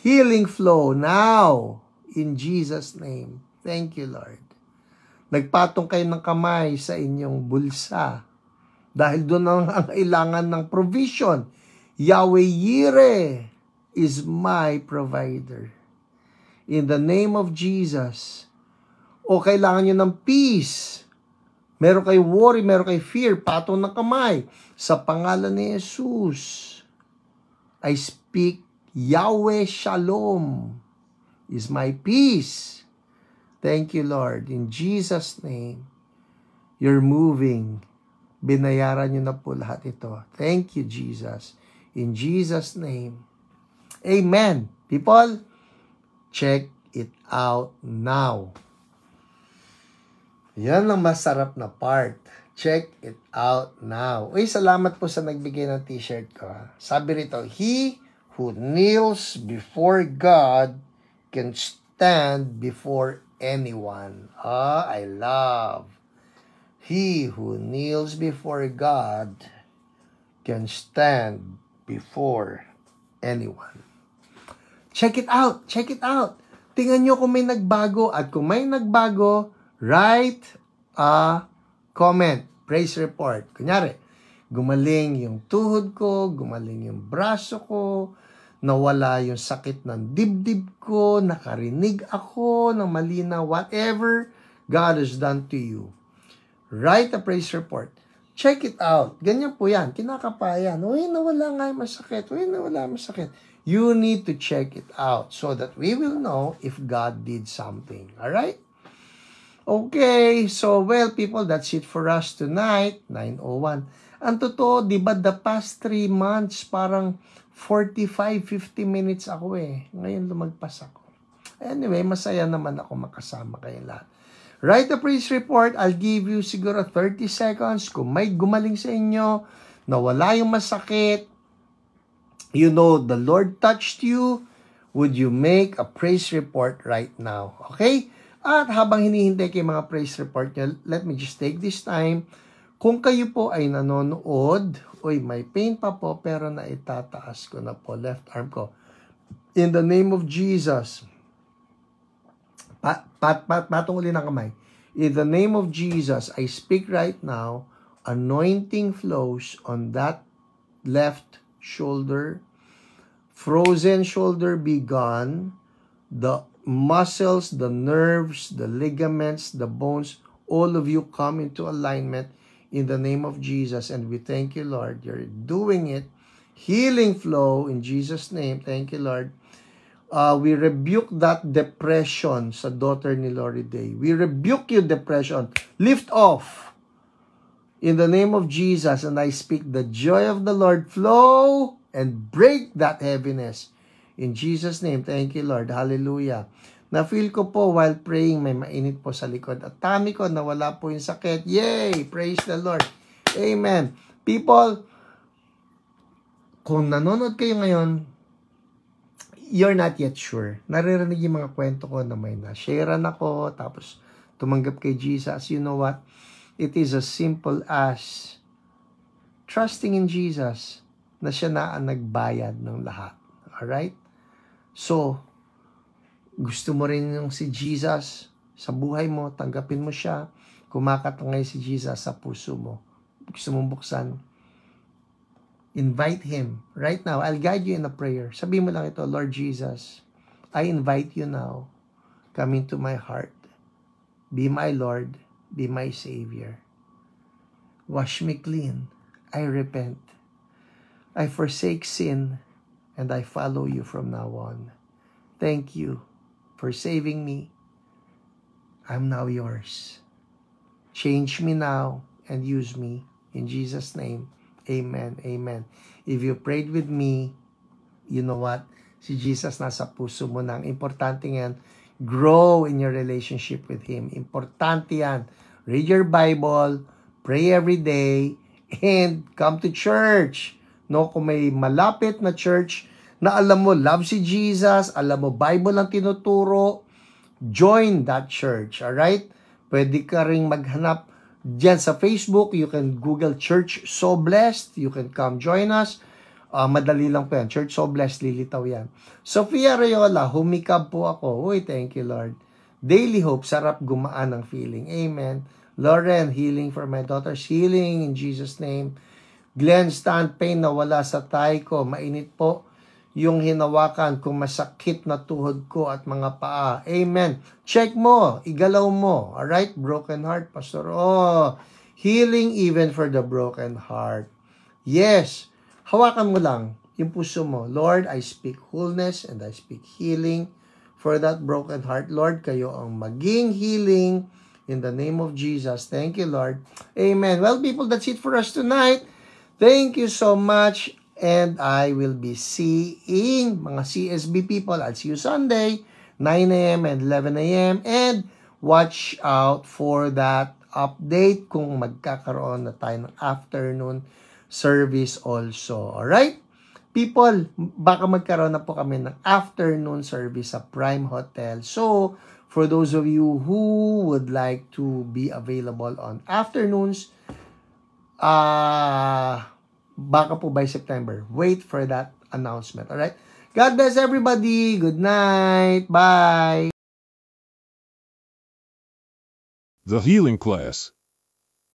Healing flow now in Jesus' name. Thank you, Lord. Nagpatong kayo ng kamay sa inyong bulsa dahil doon ang kailangan ng provision. Yahweh Yireh is my provider. In the name of Jesus. O kailangan nyo ng peace. Meron kayo worry, meron kayo fear, patong ng kamay. Sa pangalan ni Jesus, I speak Yahweh Shalom is my peace. Thank you, Lord. In Jesus' name, you're moving. Binayaran nyo na po lahat ito. Thank you, Jesus. In Jesus' name. Amen. People, check it out now. Yan ang masarap na part. Check it out now. Uy, salamat po sa nagbigay ng t-shirt ko. Sabi rito, He who kneels before God can stand before anyone. I love. He who kneels before God can stand before anyone. Check it out. Check it out. Tingnan nyo kung may nagbago. At kung may nagbago, write a comment. Praise report. Kunyari, gumaling yung tuhod ko, gumaling yung braso ko, nawala yung sakit ng dibdib ko, nakarinig ako ng malinaw, whatever God has done to you. Write a praise report. Check it out. Ganyan po yan. Kinakapayan. Uy, nawala nga yung masakit. Uy, nawala yung masakit. You need to check it out so that we will know if God did something. Alright? Okay. So, well, people, that's it for us tonight. 9:01. Ang totoo, di ba, the past 3 months, parang 45-50 minutes ako eh. Ngayon, lumagpas ako. Anyway, masaya naman ako makasama kayo lahat. Write a praise report. I'll give you siguro 30 seconds. Kung may gumaling sa inyo, nawala yung masakit, you know the Lord touched you, would you make a praise report right now? Okay? At habang hinihintay kayo mga praise report nyo, let me just take this time. Kung kayo po ay nanonood, uy, may pain pa po, pero naitataas ko na po, left arm ko. In the name of Jesus, patong uli ng kamay. In the name of Jesus, I speak right now, anointing flows on that left shoulder. Frozen shoulder be gone. The muscles, the nerves, the ligaments, the bones, all of you come into alignment in the name of Jesus. And we thank you, Lord. You're doing it. Healing flow in Jesus' name. Thank you, Lord. We rebuke that depression sa daughter ni Lori Day. We rebuke you, depression. Lift off. In the name of Jesus, and I speak the joy of the Lord flow and break that heaviness. In Jesus' name, thank you, Lord. Hallelujah. Na-feel ko po while praying, may mainit po sa likod. At tummy ko, nawala po yung sakit. Yay! Praise the Lord. Amen. People, kung nanonood kayo ngayon, you're not yet sure. Naririnig yung mga kwento ko na may na-sharean ako, tapos tumanggap kay Jesus. You know what? It is as simple as trusting in Jesus na siya na ang nagbayad ng lahat. Alright? So, gusto mo rin yung si Jesus sa buhay mo, tanggapin mo siya, kumakatangay si Jesus sa puso mo. Gusto mong buksan, invite Him. Right now, I'll guide you in a prayer. Sabihin mo lang ito, Lord Jesus, I invite you now. Come into my heart. Be my Lord. Be my Savior. Wash me clean. I repent. I forsake sin, and I follow you from now on. Thank you for saving me. I'm now yours. Change me now and use me. In Jesus' name. Amen. Amen. If you prayed with me, you know what? Si Jesus nasa puso mo na. Importante yan. Grow in your relationship with Him. Importante yan. Read your Bible. Pray every day. And come to church. No, kung may malapit na church na alam mo, love si Jesus, alam mo, Bible ang tinuturo, join that church. Alright? Pwede ka ring maghanap diyan sa Facebook, you can Google Church So Blessed. You can come join us. Madali lang po yan. Church So Blessed, lilitaw yan. Sofia Rayola, humikab po ako. Uy, thank you, Lord. Daily Hope, sarap gumaan ang feeling. Amen. Lauren, healing for my daughter's healing in Jesus' name. Glenn, stand pain na wala sa thigh ko. Mainit po yung hinawakan kung masakit na tuhod ko at mga paa. Amen. Check mo. Igalaw mo. Alright? Broken heart, Pastor. Oh, healing even for the broken heart. Yes. Hawakan mo lang yung puso mo. Lord, I speak wholeness and I speak healing for that broken heart. Lord, kayo ang maging healing in the name of Jesus. Thank you, Lord. Amen. Well, people, that's it for us tonight. Thank you so much. And I will be seeing mga CSB people. I'll see you Sunday, 9 a.m. and 11 a.m. And watch out for that update kung magkakaroon na tayo ng afternoon service also. Alright? People, baka magkaroon na po kami ng afternoon service sa Prime Hotel. So, for those of you who would like to be available on afternoons, baka po by September. Wait for that announcement. Alright? God bless everybody. Good night. Bye. The Healing Class.